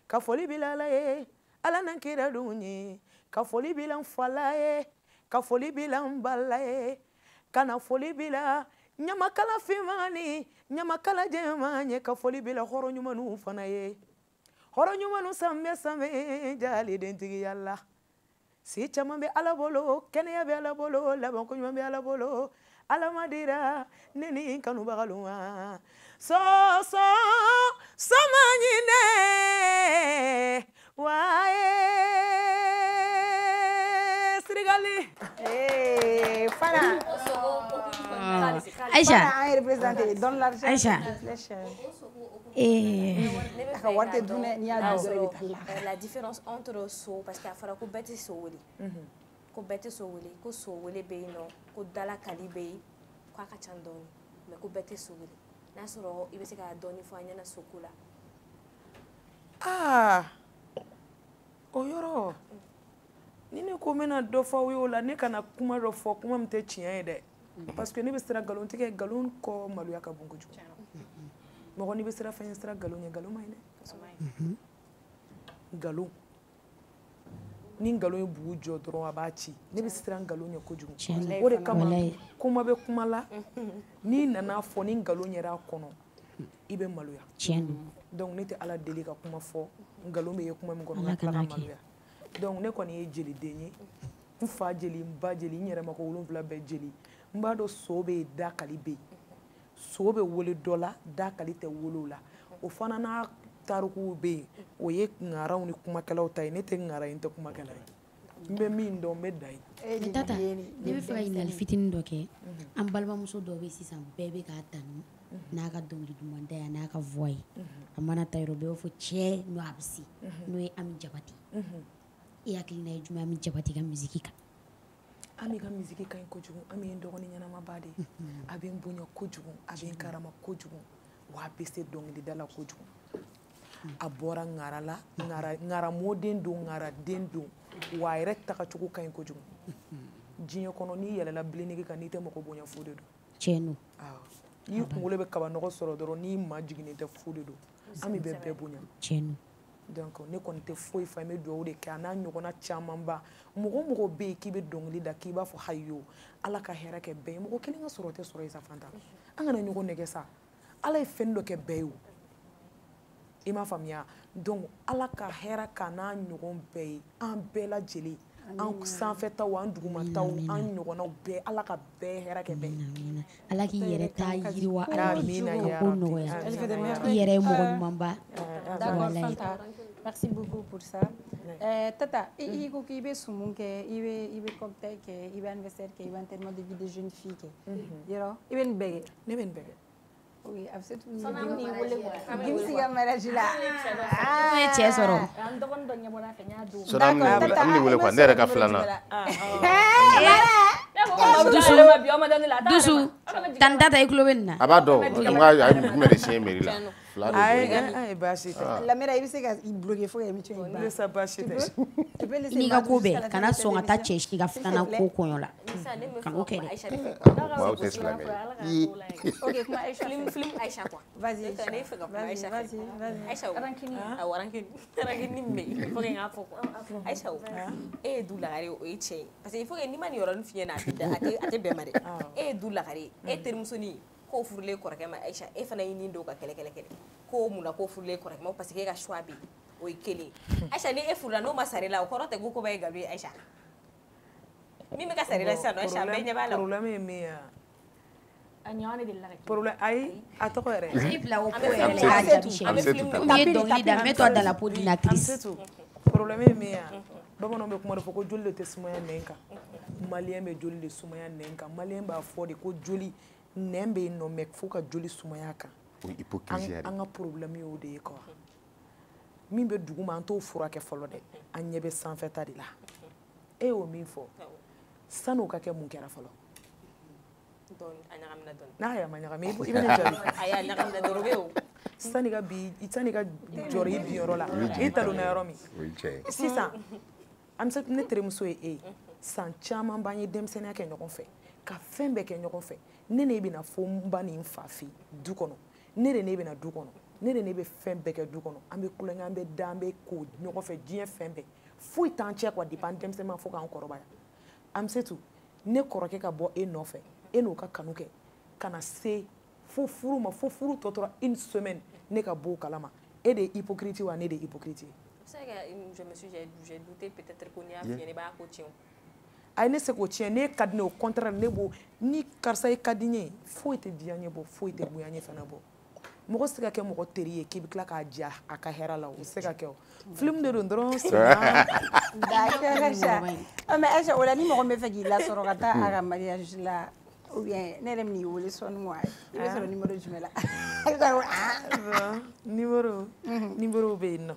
ka foli bila ala ye ala na kira dun ye ka foli bila n fala ye ka foli bila n bala ye ka na foli bila ɲamakala finmani ɲamakala jɛman ye ka foli bila hɔrɔn ɲumanw fana ye hɔrɔn ɲumanw sanbɛ jali dentigi yalla si caman bɛ ala bolo kɛnɛya bɛ ala bolo laban ko ɲuman bɛ ala bolo ala ma dira ne ni kanubagalu ma sɔsɔ sama ɲinɛ waye sirigali. Fana. Aïcha. Fana a représenté. Donne l'argent. Aïcha. La différence entre so parce qu'il y a fara ko bɛɛ tɛ so wele ko bɛɛ tɛ so wele ko so wele bɛ yen nɔ ko dala kali bɛ yen ko a ka ca dɔɔni mais ko bɛɛ tɛ so wele n'a sɔrɔ i bɛ se ka dɔɔni fɔ an ɲɛna soko la. o yɔrɔ ni ne ko mena dɔ fɔ aw ye o la ne kana kuma dɔ fɔ kuma min tɛ tiɲɛ ye dɛ parce que ne bɛ siran nkalon tigɛ nkalon kɔ maloya ka bon kojugu mɔgɔ n'i bɛ siran fɛn ye siran nkalon ɲɛ nkalon ma ɲi dɛ nkalon ni nkalon ye bugu jɔ dɔrɔn a b'a ci ne bɛ siran nkalon ɲɛ kojugu o de kama kuma bɛ kuma la n'i nana fɔ ni nkalon yɛrɛ a kɔnɔ i bɛ maloya donc ne tɛ ala deli ka kuma fɔ nkalon bɛ ye kuma min kɔnɔ ka tila ka maloya donc ne kɔni ye jeliden ye n fa jeli n ba jeli n yɛrɛ ma ko 7 bɛɛ jeli n b'a dɔn so bɛ yen dakali bɛ yen so bɛ wele dɔ la dakali tɛ wele o la o fana n'a tarikuw bɛ yen o ye ŋaraw ni kumakɛlaw ta ye ne tɛ ŋara ye n tɛ kumakɛla ye n bɛ min dɔn n bɛ da ye. Tata ne bɛ fɛ ka ɲininkali fitinin dɔ kɛ an balimamuso dɔw bɛ sisan bɛɛ bɛ k'a tanu n'a ka dɔnkili duman da ye n'a ka voix ye a mana ta yɔrɔ bɛɛ b'a fɔ cɛ n'o a bɛ se n'o ye Ami Jabate e hakilina ye jumɛn Ami Jabate ka musique kan. Ami ka musique ka ɲi kojugu Ami ye n dɔgɔnin ɲɛnamaba de ye a bɛ n bonya kojugu a bɛ n karama kojugu wa a bɛ se dɔnkilida la kojugu a bɔra ŋara la ŋara mɔden don ŋara den don wa a yɛrɛ tagacogo ka ɲi kojugu diɲɛ kɔnɔ n'i yɛlɛla bilenege kan n'i tɛ mɔgɔ bonya fu de don tiɲɛ don n'i kunkolo bɛ kabanɔgɔ sɔrɔ dɔrɔn n'i ma jiginnen tɛ fu de don Ami bɛ bɛɛ bonya tiɲɛ don donc ne kɔni tɛ foyi fa n bɛ dugawu de kɛ a n'a ɲɔgɔnna camanba mɔgɔ mɔgɔ bɛ yen k'i bɛ dɔnkili da k'i b'a fɔ hayo ala ka hɛrɛ kɛ bɛɛ ye mɔgɔ kelen ka sɔrɔ tɛ sɔrɔ ye sa Fanta an kana ɲɔgɔn nɛgɛ sa ala ye fɛn dɔ kɛ bɛɛ ye o i m'a faamuya donc ala ka hɛrɛ ka n'a ɲɔgɔn bɛɛ ye an bɛɛ lajɛlen an sanfɛtaw an dugumataw an ɲɔgɔnnaw bɛɛ ala ka bɛɛ hɛrɛ kɛ bɛɛ ye ala k'i yɛrɛ ta yiriwa ko nɔgɔya i yɛrɛ ye mɔgɔ ɲumanba. D'accord Fanta, merci beaucoup pour ça. Tata, i ko k'i bɛ sumun kɛ i bɛ cocktail kɛ i bɛ anniversaire kɛ i bɛ enterrement de vie de jeune fille kɛ yɔrɔ i bɛ nin bɛɛ kɛ. Ne bɛ nin bɛɛ kɛ. Oui, a bɛ se Gimsi ka mariage la. N'o ye cɛ sɔrɔ. An dɔgɔnin dɔ ɲɛbɔra a fɛ n y'a don. So an bɛ nin wele quoi ne yɛrɛ ka filanan. Dusu tan Tata i tulo bɛ nin na. A b'a dɔn n ka a ye jumɛn de siɲɛ mairie la. Ayi baasi tɛ. Lamɛra i bɛ se ka i bloquer fo ka émission in ban. Ne sa baasi tɛ. N'i ka ko bɛɛ kana sɔn ka taa cɛ si ka filanan ko kɔɲɔ la kana o kɛ dɛ. Waaw tɛ silamɛ. Ok kuma Aïcha. Film Aïcha quoi. Vas-y. Ne fɛ ka kuma Aïcha. Vas-y. Aïcha rankini min bɛ yen il faut que n k'a fɔ quoi. Aïcha e ye du lagare o ye cɛ ye parce que il faut que n'i ma nin yɔrɔnin f'i ɲɛna a tɛ bɛn ma dɛ e ye du lagare e terimusonin k'o furulen kɔrɔkɛ ma Aïcha e fana y'i nin don ka kɛlɛ k'o mun na k'o furulen kɔrɔkɛ ma parce que e ka choix bɛ yen o ye kelen Aïcha ni e furula n'o ma sara i la o kɔrɔ tɛ ko koba ye nkalon ye Aïcha min bɛ ka sara i la sisan Aïcha bɛɛ ɲɛ b'a la. problème ye min ye a ɲɔgɔn de delila ka kɛ. problème ayi a tɔgɔ yɛrɛ. I bila o ko yɛrɛ la i k'a jaabi sɛbɛn. N ye dɔnkili da n bɛ to da la peau d'une actrice. problème ye min ye bamananw bɛ kuma dɔ fɔ ko joli de tɛ sumaya nɛn kan maliyɛn bɛ joli de sumaya nɛn kan maliyɛn b'a fɔ de ko joli nɛn bɛ yen nɔ mɛ fo ka joli sumaya kan. O ye hypocrisie an ka problème y'o de ye quoi min bɛ duguma an t'o furakɛ fɔlɔ dɛ an ɲɛ bɛ sanfɛta de la e y'o min fɔ san'o ka kɛ mun kɛra fɔlɔ. n'a y'a ma ɲagami i bɛ ne jaabi. a y'a ɲagami dɔrɔn bɛ o. sanni ka jɔrɔ i binyɔrɔ la i talonna yɔrɔ min sisan ne terimuso ye e ye san caman b'an ye denmisɛnniya kɛ ɲɔgɔn fɛ ka fɛn bɛɛ kɛ ɲɔgɔn fɛ ne de bɛna fɔ n ba ni n fa fɛ du kɔnɔ ne de ne bɛna du kɔnɔ ne de ne bɛ fɛn bɛɛ kɛ du kɔnɔ an bɛ kulonkɛ an bɛ da an bɛ ko ɲɔgɔn fɛ diɲɛ fɛn bɛɛ foyi t'an cɛ quoi depuis an denmisɛnnin fo k'an kɔrɔbaya Amsetu ne kɔrɔkɛ ka bɔ e nɔfɛ e n'o ka kanu kɛ ka na se fo furu ma fo furu tɔ tora une semaine ne ka bɔ o kalama e de ye hypocrite wa ne de ye hypocrite ye. J'ai douté peut-être qu'on y a fini ne b'a ko tiɲɛ. Ayi ne se k'o tiɲɛ ne ka di ne au contraire ne b'o ni karisa ye ka di n ye foyi tɛ diya n ye bɔ foyi tɛ bonya n ye fana bɔ mɔgɔ se ka kɛ mɔgɔ teri ye k'i bɛ tila k'a diya a ka hɛrɛ la o se ka kɛ o film de don dɔrɔn d'accord Aïcha mais Aïcha o la ni mɔgɔ min bɛ fɛ k'i lasɔrɔ ka taa a ka mariage la ou bien ne yɛrɛ min'i wele sɔnni moi i bɛ sɔrɔ numéro jumɛn la numéro bɛ yen nɔ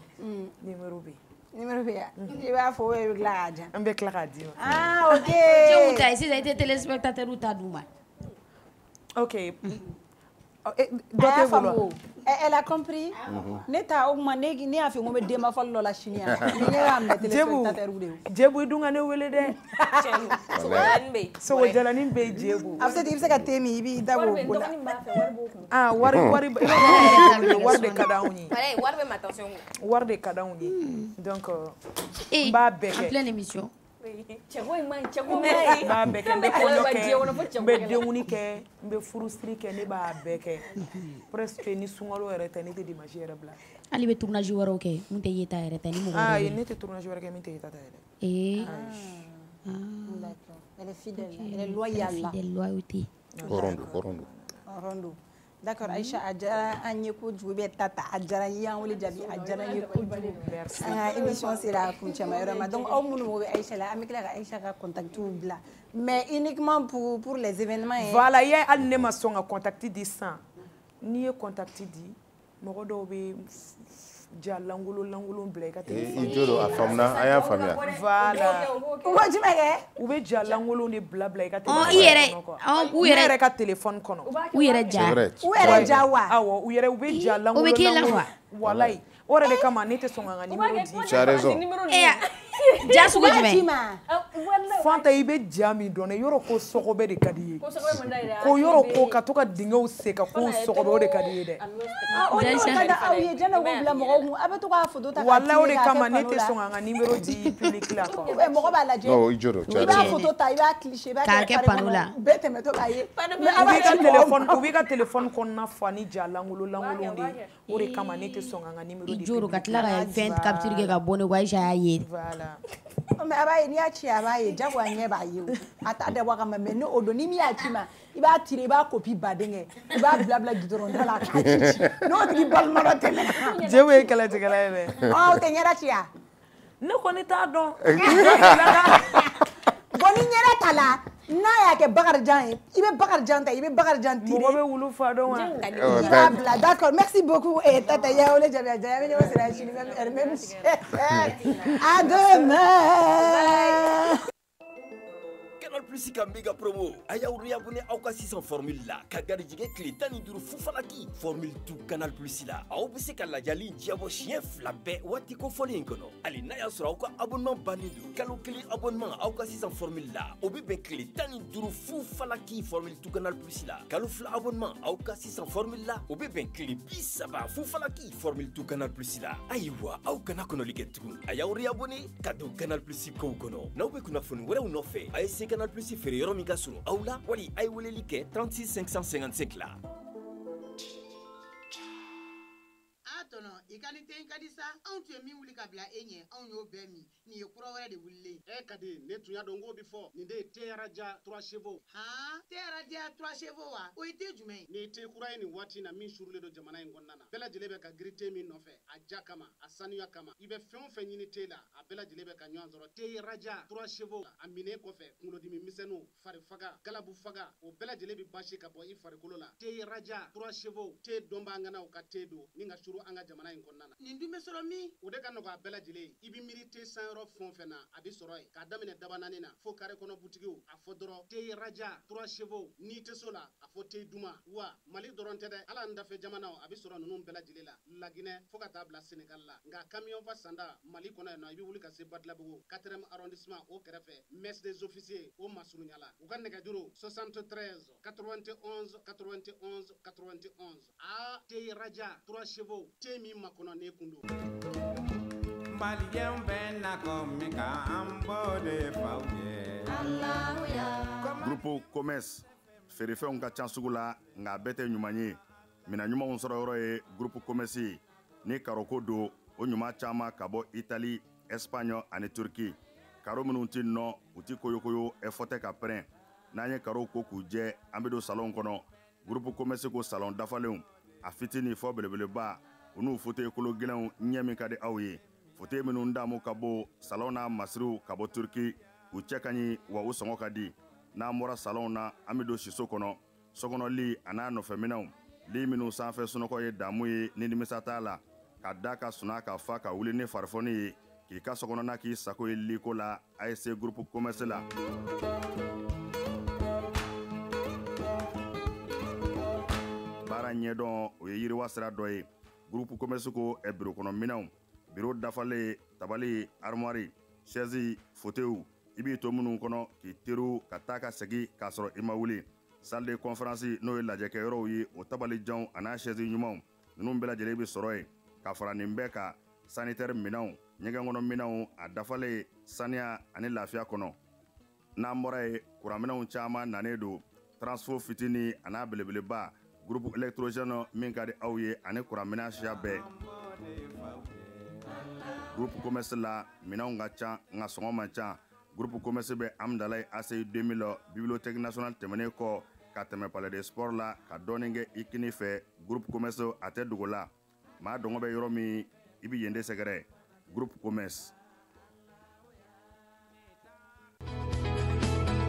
numéro bɛ yen. Numéro bɛ yan i b'a fɔ o bɛ tila k'a di. An bɛ tila k'a di ma. Ah ok. Cɛw ta ye sisan i tɛ téléspectateur ta d'u ma. Ok Elle a compris. Ne t'a augmenté, ne a fait un débat pour la Chine. Jebu dunga ne wele de. So jalanin be jebu. After il se ka temi bi dago. Ah wari de kadauni. Wari be attention. Wari de kadauni. Donc ba beke. En pleine émission. Ba beke ne ko be deuni ke be frustri ke ne ba beke. Presque ni sungalo yɛrɛ tɛ ne tɛ dimanche yɛrɛ bila. Ali bɛ tournage wɛrɛw kɛ mun tɛ yeta yɛrɛ tɛ ni mɔgɔ wɛrɛ. Ne tɛ tournage wɛrɛ kɛ min tɛ yeta yɛrɛ. D'accord. Elle est fidèle, elle est loyale. Fidèle, loyauté. Rondo. D'accord, Aïcha, Adjara, Anyeko, Djoubé, Tata, Adjara, Yanwele, Djabi, Adjara, Yeko, merci. Émission, c'est la Koumchama. Donc, au moment où Aïcha, là, avec la Aïcha, contact tout là. Mais uniquement pour les événements. Voilà, il y a un nema son à contacter des sang. Ni est contacté dit, mɔgɔ dɔw bɛ ja langolon bila I ka téléphone. I jolo a faamuna a y'a faamuya. Voilà. U bɛ ja langolon de bila I ka téléphone. U yɛrɛ ka téléphone kɔnɔ. U yɛrɛ ja. U yɛrɛ ja wa. Awɔ u bɛ ja langolon. O bɛ k'e la wa. Walayi. O yɛrɛ de kama ne tɛ sɔn ka numéro di. Tu as raison. Ja sugu jumɛn. Fanta I bɛ ja min dɔn yɔrɔ ko sɔgɔbɛ de ka di ye. Ko yɔrɔ ko ka to ka dingɛw sen ka ko sɔgɔbɛ o de ka di ye dɛ. O de ka di aw ye jɛnɛ ko bila mɔgɔw kun a bɛ to k'a photo ta. Walayi o de kama ne tɛ sɔn ka numéro di public la quoi. Mɔgɔ b'a lajɛ. Non I jolo. I b'a photo ta I b'a cliché I b'a kɛ panneau la. Bɛɛ tɛmɛtɔ k'a ye. U b'i ka téléphone kɔnɔna fa ni ja langolon de o de kama ne tɛ sɔn ka numéro di. I joro ka tila ka fɛn capture kɛ ka bɔ ne ko Aïcha y'a ye. Voilà. Mais a b'a ye n'i y'a ci a b'a ye jago a ɲɛ b'a ye o a t'a dabɔ a kama mais ni o don ni min y'a ci ma I b'a tirer I b'a copie baden kɛ I b'a bila goudron da la k'a ci n'o tigi balima dɔ tɛmɛna. Jewu ye kɛlɛtigɛla ye dɛ. O tɛ ɲɛda ci wa. Ne kɔni t'a dɔn. Bon ni ɲɛda t'a la n'a y'a kɛ Bakarijan ye I bɛ Bakarijan ta I bɛ Bakarijan tirer. Mɔgɔ bɛ wulu fa dɔn wa. I b'a bila d'accord merci beaucoup Tata Yanwele Djabi Adjara bɛ ɲɔgɔn sɔrɔ yan sini même à demain. Canal Plus ka méga promo a y'aw réabonné aw ka sisan formule la ka garijɛgɛ tile 15 fufalaki formule tout Canal Plus la aw bɛ se ka lajali diabɔ siɲɛ 2 bɛɛ waati kofɔlen in kɔnɔ hali n'a y'a sɔrɔ aw ka abonnement bannen don kalo 1 abonnement aw ka sisan formule la o bɛ bɛn tile 15 fufalaki formule tout Canal Plus la kalo 2 abonnement aw ka sisan formule la o bɛ bɛn tile 30 fufalaki formule tout Canal Plus la ayiwa aw kana kɔnɔli kɛ tugun a y'aw réabonné ka don Canal Plus kow kɔnɔ n'aw bɛ kunnafoni wɛrɛw nɔfɛ a ye se Canal Plus feere yɔrɔ min ka surun aw la wali a ye weleli kɛ 36 555 la. tɔnɔ I ka ni den ka di sa anw tun ye min wuli ka bila e ɲɛ anw y'o bɛɛ min nin ye kura wɛrɛ de wulilen ka di ne tun y'a dɔn k'o bi fɔ nin de ye Teyaraja 3 chevaux Teyaraja 3 chevaux wa o ye te jumɛn ye ni te kura ye nin waati na min surulen don jamana in kɔnɔna na bɛɛ lajɛlen bɛ ka giri te min nɔfɛ a ja kama a sanuya kama I bɛ fɛn o fɛn ɲini te la a bɛɛ lajɛlen bɛ ka ɲɔgɔn sɔrɔ Teyaraja 3 chevaux a minɛ kɔfɛ kunkolodimi misɛnninw fari faga galabu faga o bɛɛ lajɛlen bɛ basi ka bɔ I farikolo la Teyaraja 3 chevaux te dɔnba an ŋanaw ka te don ni ka suru an ka jamana in kɔnɔna na nin dun bɛ sɔrɔ min o de ka nɔgɔ a bɛɛ lajɛlen I bɛ miiri te sanyɔrɔ fɛn o fɛn na a bɛ sɔrɔ yen k'a daminɛ daba naani na fo kare kɔnɔ butigiw a fɔ dɔrɔn Teyaraja 3 chevaux n'i tɛ so la a fɔ te duma wa Mali dɔrɔn tɛ dɛ hali an dafɛ jamanaw a bɛ sɔrɔ ninnu bɛɛ lajɛlen la Laginɛ fo ka taa bila Sénégal la nka camion fa sanda Mali kɔnɔ yan nɔ I bɛ wuli ka se Badilabugu 4e arrondissement o kɛrɛfɛ messe des officiers o Masurunya la u ka nɛgɛjuru 73 91 91 91 Teyaraja 3 chevaux te min makɔnɔ ne kun don. Malien bɛ na komi ka an bɔ de faw ye. Groupe Commerce feerefɛnw ka ca sugu la nka a bɛɛ tɛ ɲuman ye mina ɲumanw sɔrɔ yɔrɔ ye Groupe Commerce ni karoko don o ɲuman caman ka bɔ Italie, Espagne ani Turquie karo minnu ti nɔ u ti koyokoyo fɔ tɛ ka pɛrɛn n'an ye karo ko k'u jɛ an bɛ don salon kɔnɔ Groupe Commerce ko salon dafalenw a fitini fɔ belebeleba u n'u fauteuil kolo gɛlɛnw ɲɛ min ka di aw ye fauteuil minnu damu ka bɔ salon na masiriw ka bɔ Turquie u cɛ ka ɲi wa u sɔngɔ ka di n'an bɔra salon na an bɛ don siso kɔnɔ sokɔnɔ a n'a nɔfɛminɛnw li minnu sanfɛ sunɔgɔ ye damu ye ni nimisa t'a la ka da ka suna ka fa ka wuli ni farifoni ye k'i ka sokɔnɔna k'i sago ye liko la a ye se Groupe Commerce la. baara ɲɛdɔn o ye yiriwa sira dɔ ye groupe commerce ko biro kɔnɔ minɛnw biro dafalen tabali armoire chaise fauteuil i b'i to minnu kɔnɔ k'i teriw ka taa ka segin k'a sɔrɔ i ma wuli salle de conférence n'o ye lajɛkɛyɔrɔw ye o tabalijanw a n'a chaise ɲumanw ninnu bɛɛ lajɛlen bɛ sɔrɔ yen ka fara nin bɛɛ kan sanitaire minɛnw ɲɛgɛn kɔnɔ minɛnw a dafalen saniya ani lafiya kɔnɔ n'an bɔra ye kuranminɛnw caman nanen don transfo fitini a n'a belebeleba groupe électrogène min ka di aw ye ani kuranminɛn siya bɛɛ groupe commerce la minɛnw ka ca nka sɔngɔ man ca groupe commerce bɛ amdalayi ACI 2000 bibliothèque nationale tɛmɛnen kɔ ka tɛmɛ palais de sport la ka dɔɔnin kɛ i kini fɛ groupe commerce a tɛ dogo la maa dɔngɔ bɛ yɔrɔ min i bɛ yen de sɛgɛrɛ groupe commerce